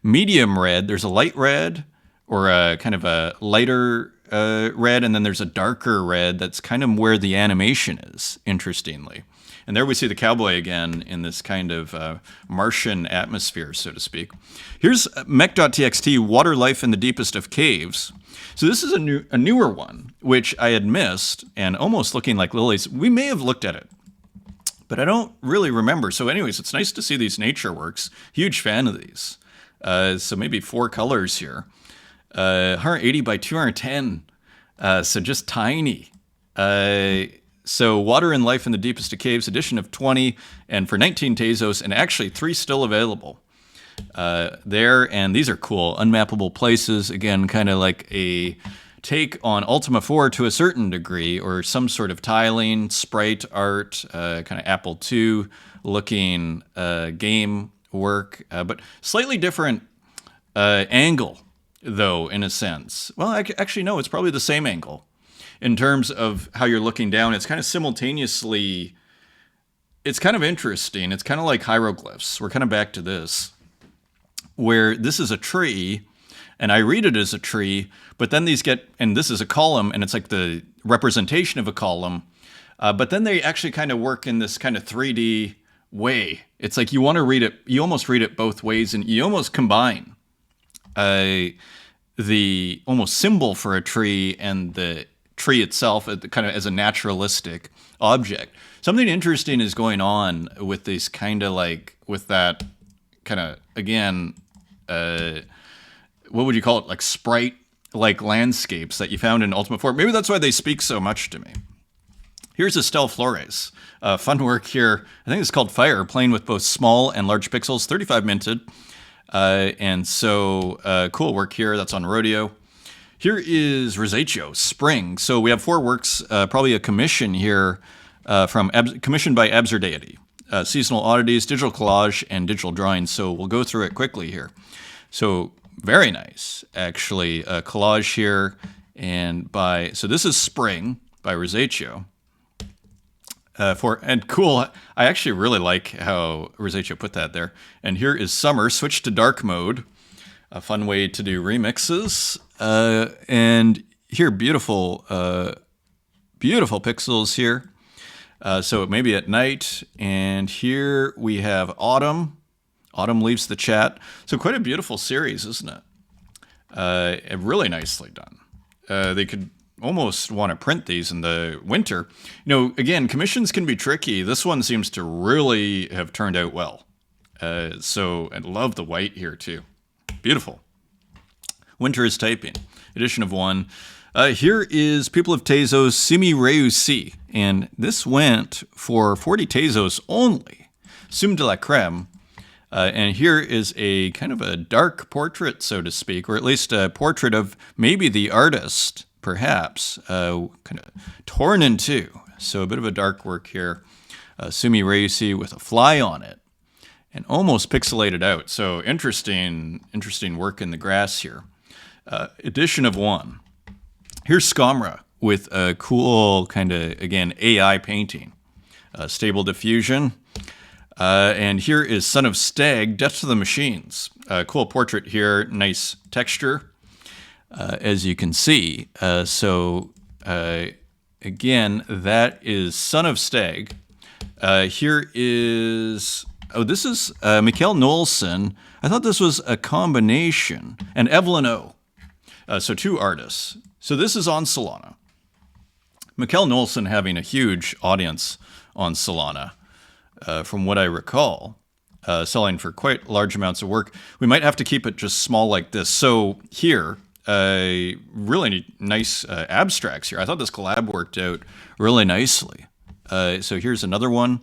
medium red. There's a light red or a kind of a lighter red, and then there's a darker red that's kind of where the animation is, interestingly. And there we see the cowboy again in this kind of Martian atmosphere, so to speak. Here's mech.txt, Water Life in the Deepest of Caves. So this is a newer one, which I had missed, and almost looking like lilies. We may have looked at it, but I don't really remember. So anyways, it's nice to see these nature works. Huge fan of these. So maybe 4 colors here. 180 by 210. So just tiny. So Water and Life in the Deepest of Caves, edition of 20, and for 19 Tezos, and actually 3 still available there. And these are cool. Unmappable Places, again, kind of like a take on Ultima 4 to a certain degree, or some sort of tiling, sprite art, kind of Apple II looking game work, but slightly different angle, though, in a sense. Well, actually, no, it's probably the same angle in terms of how you're looking down. It's kind of simultaneously, it's kind of interesting. It's kind of like hieroglyphs. We're kind of back to this, where this is a tree, and I read it as a tree, but then these get, and this is a column, and it's like the representation of a column, but then they actually kind of work in this kind of 3D way. It's like you want to read it, you almost read it both ways, and you almost combine the almost symbol for a tree and the tree itself kind of as a naturalistic object. Something interesting is going on with these kind of like, with that kind of, again, what would you call it? Like sprite, like landscapes that you found in Ultima 4. Maybe that's why they speak so much to me. Here's Estelle Flores. Fun work here. I think it's called Fire, playing with both small and large pixels, 35 minted. And so cool work here. That's on Rodeo. Here is Rosaceo, Spring. So we have 4 works, probably a commission here commissioned by Absurdity. Seasonal Oddities, Digital Collage, and Digital Drawings. So we'll go through it quickly here. So very nice, actually. Collage here. And so this is Spring by Rosaceo. And cool. I actually really like how Rosacea put that there. And here is summer. Switch to dark mode. A fun way to do remixes. And here, beautiful pixels here. So it may be at night. And here we have autumn. Autumn leaves the chat. So quite a beautiful series, isn't it? Really nicely done. They could almost want to print these in the winter. Again, commissions can be tricky. This one seems to really have turned out well. So I love the white here too. Beautiful. Winter is typing. Edition of 1. Here is People of Tezos Simi Reusi. And this went for 40 Tezos only. Sum de la creme. And here is a kind of a dark portrait, so to speak, or at least a portrait of maybe the artist, perhaps, kind of torn in two. So a bit of a dark work here. Sumi Reusi with a fly on it and almost pixelated out. So interesting work in the grass here. Edition of 1. Here's Skamra with a cool kind of, again, AI painting. Stable diffusion. And here is Son of Stag, Death to the Machines. Cool portrait here, nice texture, as you can see. Again, that is Son of Stag. Here is, this is Mikkel Nolson. I thought this was a combination. And Evelyn O. So 2 artists. So this is on Solana. Mikkel Nolson having a huge audience on Solana. From what I recall, selling for quite large amounts of work. We might have to keep it just small like this. So here, really nice abstracts here. I thought this collab worked out really nicely. So here's another one,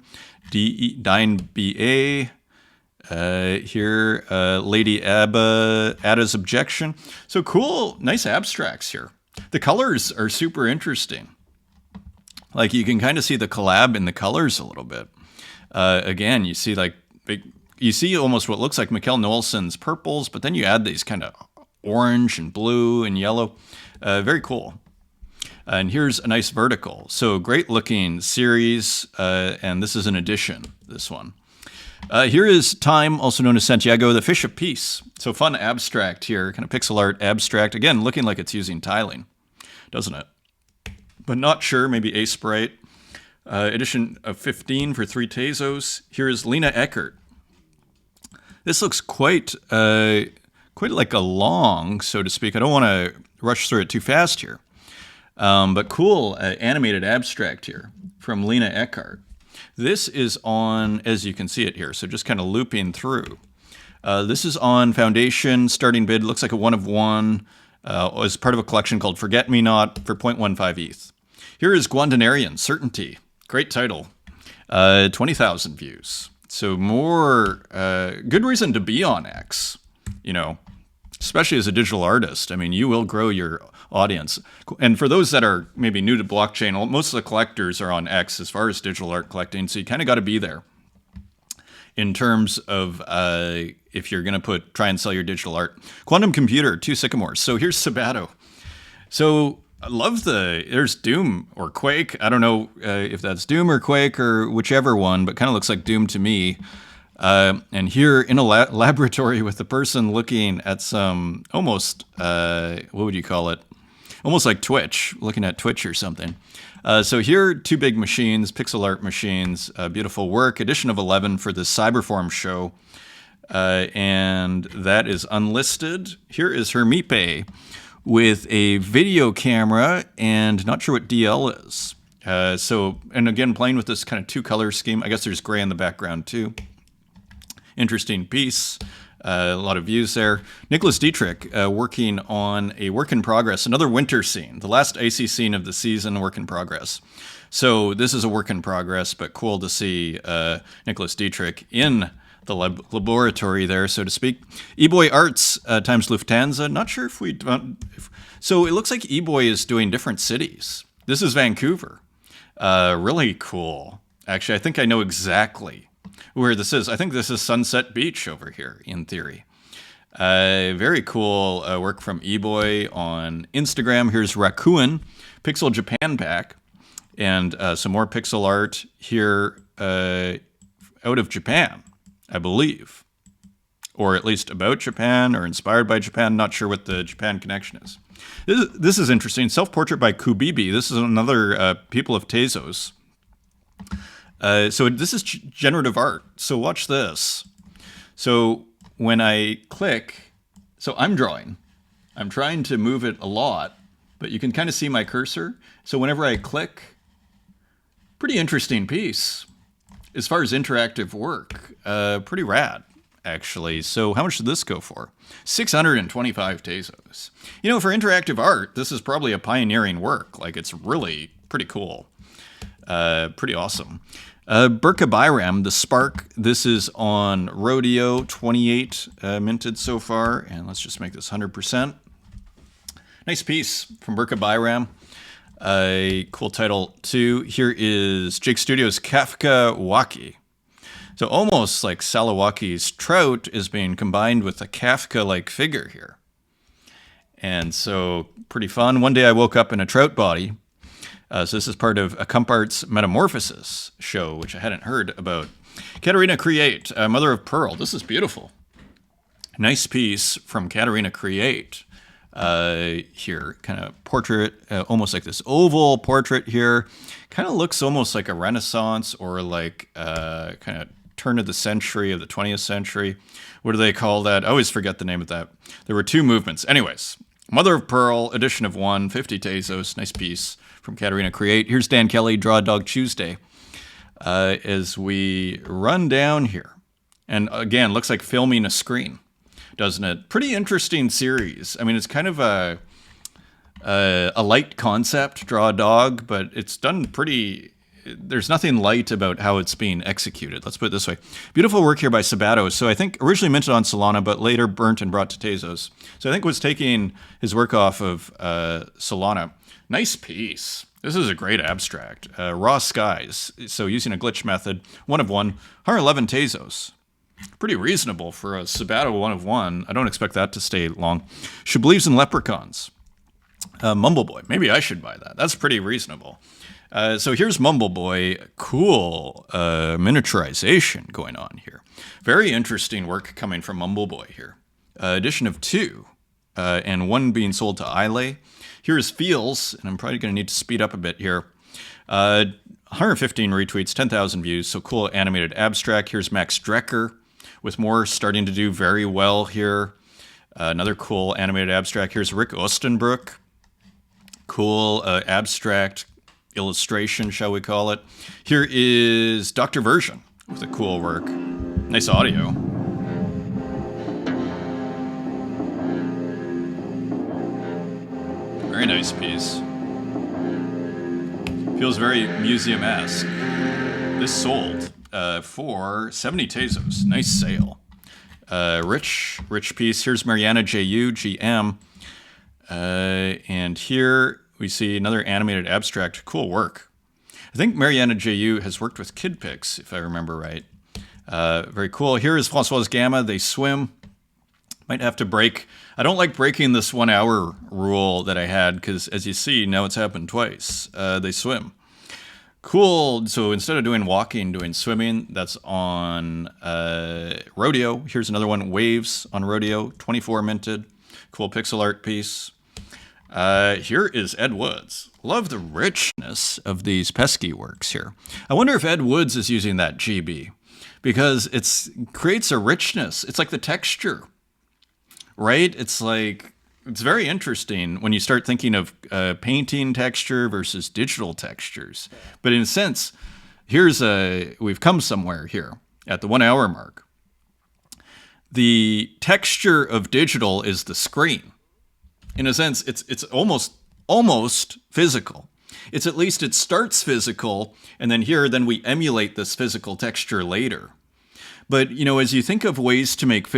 Dine BA. Here, Lady Ada's Objection. So cool, nice abstracts here. The colors are super interesting. Like you can kind of see the collab in the colors a little bit. Again, you see you see almost what looks like Mikkel Nolson's purples, but then you add these kind of orange and blue and yellow. Very cool. And here's a nice vertical. So great looking series, and this is an edition, this one. Here is Time, also known as Santiago, the Fish of Peace. So fun abstract here, kind of pixel art abstract. Again, looking like it's using tiling, doesn't it? But not sure, maybe A Sprite. Edition of 15 for 3 Tezos. Here is Lena Eckert. This looks quite like a long, so to speak. I don't want to rush through it too fast here. But cool animated abstract here from Lena Eckert. This is on, as you can see it here, so just kind of looping through. This is on Foundation, starting bid, looks like a 1 of 1, as part of a collection called Forget Me Not for 0.15 ETH. Here is Guandanarian, Certainty. Great title. 20,000 views. So more, good reason to be on X, especially as a digital artist. I mean, you will grow your audience. And for those that are maybe new to blockchain, most of the collectors are on X as far as digital art collecting. So you kind of got to be there in terms of if you're going to try and sell your digital art. Quantum Computer, 2 Sycamores. So here's Sabato. So I love there's Doom or Quake. I don't know if that's Doom or Quake or whichever one, but kind of looks like Doom to me. And here in a laboratory with the person looking at some almost, what would you call it? Almost like Twitch, looking at Twitch or something. So here, 2 big machines, pixel art machines, beautiful work, edition of 11 for the Cyberform show. And that is unlisted. Here is Hermipe with a video camera and not sure what DL is. And again, playing with this kind of 2 color scheme. I guess there's gray in the background too. Interesting piece. A lot of views there. Nicholas Dietrich working on a work in progress, another winter scene, the last icy scene of the season, work in progress. So this is a work in progress, but cool to see Nicholas Dietrich in the laboratory there, so to speak. eBoy Arts times Lufthansa. Not sure if we... So it looks like eBoy is doing different cities. This is Vancouver. Really cool. Actually, I think I know exactly where this is. I think this is Sunset Beach over here, in theory. Very cool work from eBoy on Instagram. Here's Raccoon, Pixel Japan pack. And some more pixel art here out of Japan, I believe. Or at least about Japan or inspired by Japan. Not sure what the Japan connection is. This is interesting. Self-portrait by Kubibi. This is another people of Tezos. So this is generative art. So watch this. So when I click, so I'm drawing. I'm trying to move it a lot, but you can kind of see my cursor. So whenever I click, pretty interesting piece. As far as interactive work, pretty rad, actually. So how much did this go for? 625 Tezos. You know, for interactive art, this is probably a pioneering work. Like, it's really pretty cool. Pretty awesome. Burka Bayram, the Spark. This is on Rodeo, 28 minted so far. And let's just make this 100%. Nice piece from Burka Bayram. Cool title too. Here is Jake Studios' Kafka Waki. So almost like Salawaki's trout is being combined with a Kafka-like figure here. And so pretty fun. One day I woke up in a trout body. So this is part of a Compart's Metamorphosis show, which I hadn't heard about. Katarina Create, Mother of Pearl. This is beautiful. Nice piece from Katarina Create. Here, kind of portrait, almost like this oval portrait here. Kind of looks almost like a Renaissance or like kind of turn of the century, of the 20th century. What do they call that? I always forget the name of that. There were two movements. Anyways, Mother of Pearl, edition of 1, 50 Tezos. Nice piece from Katarina Create. Here's Dan Kelly, Draw a Dog Tuesday. As we run down here. And again, looks like filming a screen, doesn't it? Pretty interesting series. I mean, it's kind of a light concept, Draw a Dog, but it's done pretty... There's nothing light about how it's being executed. Let's put it this way. Beautiful work here by Sabato. So I think originally minted on Solana, but later burnt and brought to Tezos. So I think was taking his work off of Solana. Nice piece. This is a great abstract. Raw Skies. So using a glitch method, 1 of 1, 111 Tezos. Pretty reasonable for a Sabato 1 of 1. I don't expect that to stay long. She believes in leprechauns. Mumbleboy. Maybe I should buy that. That's pretty reasonable. So here's Mumbleboy. Cool miniaturization going on here. Very interesting work coming from Mumbleboy here. Edition of 2 and 1 being sold to Islay. Here's Feels, and I'm probably going to need to speed up a bit here. 115 retweets, 10,000 views. So cool animated abstract. Here's Max Drecker with more starting to do very well here. Another cool animated abstract. Here's Rick Ostenbrook. Cool abstract illustration, shall we call it. Here is Dr. Version with a cool work. Nice audio. Very nice piece. Feels very museum-esque. This sold for 70 Tezos. Nice sale. Rich piece. Here's Mariana J.U., GM. And here we see another animated abstract. Cool work. I think Mariana J.U. has worked with KidPix, if I remember right. Very cool. Here is Françoise Gamma. They swim. Might have to break. I don't like breaking this 1 hour rule that I had because, as you see, now it's happened twice. They swim. Cool. So instead of doing walking, doing swimming. That's on Rodeo. Here's another one. Waves on Rodeo. 24 minted. Cool pixel art piece. Here is Ed Woods. Love the richness of these pesky works here. I wonder if Ed Woods is using that GB because it creates a richness. It's like the texture, right? It's very interesting when you start thinking of painting texture versus digital textures. But in a sense, we've come somewhere here at the 1 hour mark. The texture of digital is the screen. In a sense, it's almost physical. It's at least it starts physical, and then we emulate this physical texture later. But, you know, as you think of ways to make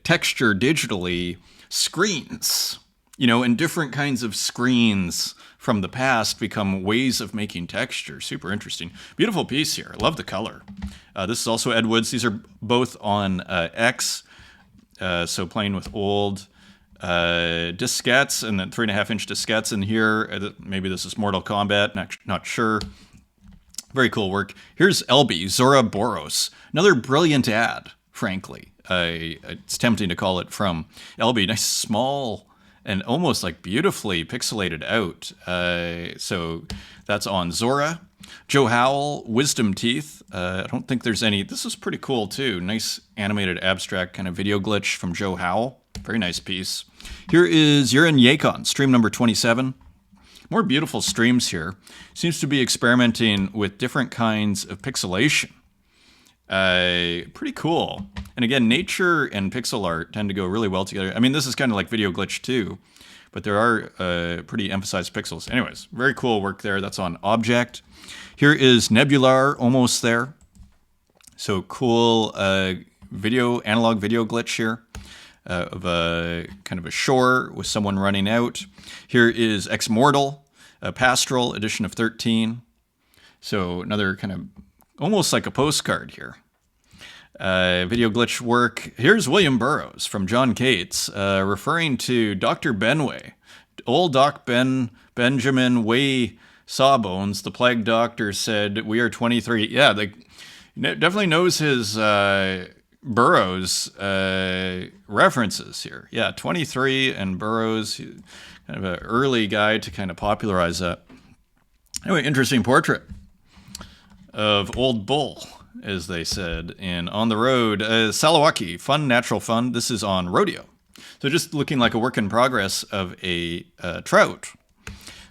texture digitally, screens, you know, and different kinds of screens from the past become ways of making texture. Super interesting. Beautiful piece here. I love the color. This is also Ed Woods. These are both on X, so playing with old diskettes, and then 3.5-inch diskettes in here. Maybe this is Mortal Kombat, not sure. Very cool work. Here's LB, Zora Boros. Another brilliant ad, frankly. It's tempting to call it from LB. Nice, small, and almost like beautifully pixelated out. So that's on Zora. Joe Howell, Wisdom Teeth. I don't think there's any. This is pretty cool too. Nice animated abstract kind of video glitch from Joe Howell. Very nice piece. Here is Yurin Yakon, stream number 27. More beautiful streams here. Seems to be experimenting with different kinds of pixelation. Pretty cool. And again, nature and pixel art tend to go really well together. I mean, this is kind of like video glitch too, but there are pretty emphasized pixels. Anyways, very cool work there. That's on Object. Here is Nebular, almost there. So cool analog video glitch here. Of a kind of a shore with someone running out. Here is Ex Mortal, a pastoral edition of 13. So another kind of almost like a postcard here. Video glitch work. Here's William Burroughs from John Cates, referring to Dr. Benway. Old Doc Benjamin Way Sawbones, the plague doctor, said, "We are 23. Yeah, they definitely knows his Burroughs references here. Yeah, 23 and Burroughs, kind of an early guy to kind of popularize that. Anyway, interesting portrait of Old Bull, as they said, in On the Road. Salawaki, fun, natural fun. This is on Rodeo. So just looking like a work in progress of a trout.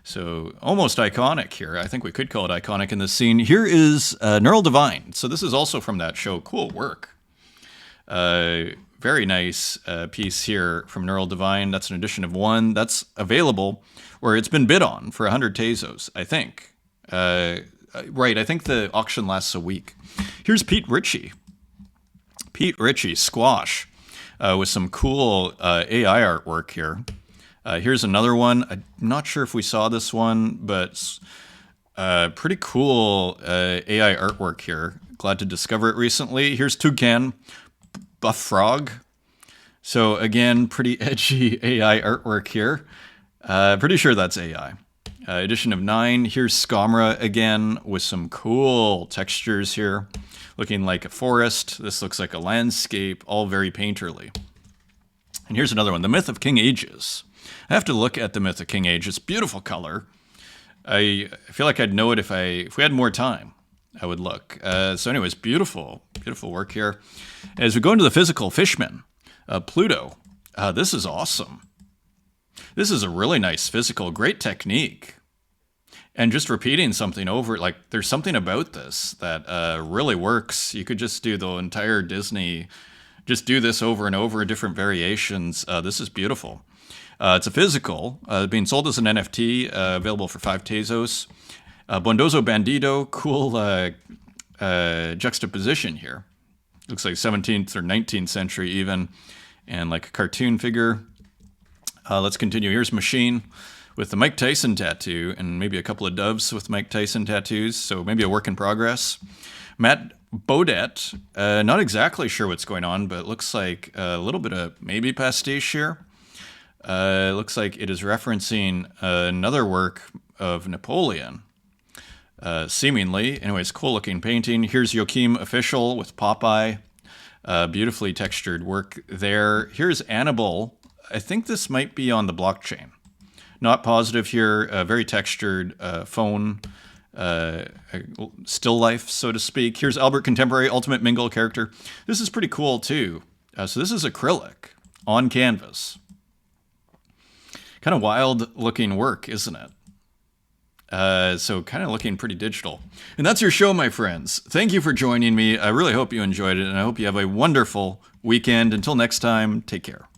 So almost iconic here. I think we could call it iconic in this scene. Here is Neural Divine. So this is also from that show. Cool work. Very nice piece here from Neural Divine. That's an edition of 1. That's available, or it's been bid on for 100 Tezos, I think. Right, I think the auction lasts a week. Here's Pete Ritchie. Pete Ritchie, Squash, with some cool AI artwork here. Here's another one. I'm not sure if we saw this one, but pretty cool AI artwork here. Glad to discover it recently. Here's Toucan, Buff Frog. So again, pretty edgy AI artwork here. Pretty sure that's AI. Edition of 9. Here's Scamra again with some cool textures here. Looking like a forest. This looks like a landscape, all very painterly. And here's another one, The Myth of King Aegis. I have to look at The Myth of King Aegis. Beautiful color. I feel like I'd know it if we had more time. I would look. So anyways, beautiful work here. As we go into the physical, Fishman, Pluto. This is awesome. This is a really nice physical, great technique. And just repeating something over, like there's something about this that really works. You could just do the entire Disney, just do this over and over in different variations. This is beautiful. It's a physical, being sold as an NFT, available for 5 Tezos. Bondozo Bandido, cool juxtaposition here. Looks like 17th or 19th century even, and like a cartoon figure. Let's continue. Here's Machine with the Mike Tyson tattoo, and maybe a couple of doves with Mike Tyson tattoos, so maybe a work in progress. Matt Baudet, not exactly sure what's going on, but it looks like a little bit of maybe pastiche here. It looks like it is referencing another work of Napoleon. Seemingly. Anyways, cool looking painting. Here's Joachim Official with Popeye. Beautifully textured work there. Here's Annabelle. I think this might be on the blockchain. Not positive here. Very textured phone, still life, so to speak. Here's Albert Contemporary, Ultimate Mingle character. This is pretty cool too. So this is acrylic on canvas. Kind of wild looking work, isn't it? So kind of looking pretty digital. And that's your show, my friends. Thank you for joining me. I really hope you enjoyed it, and I hope you have a wonderful weekend. Until next time, take care.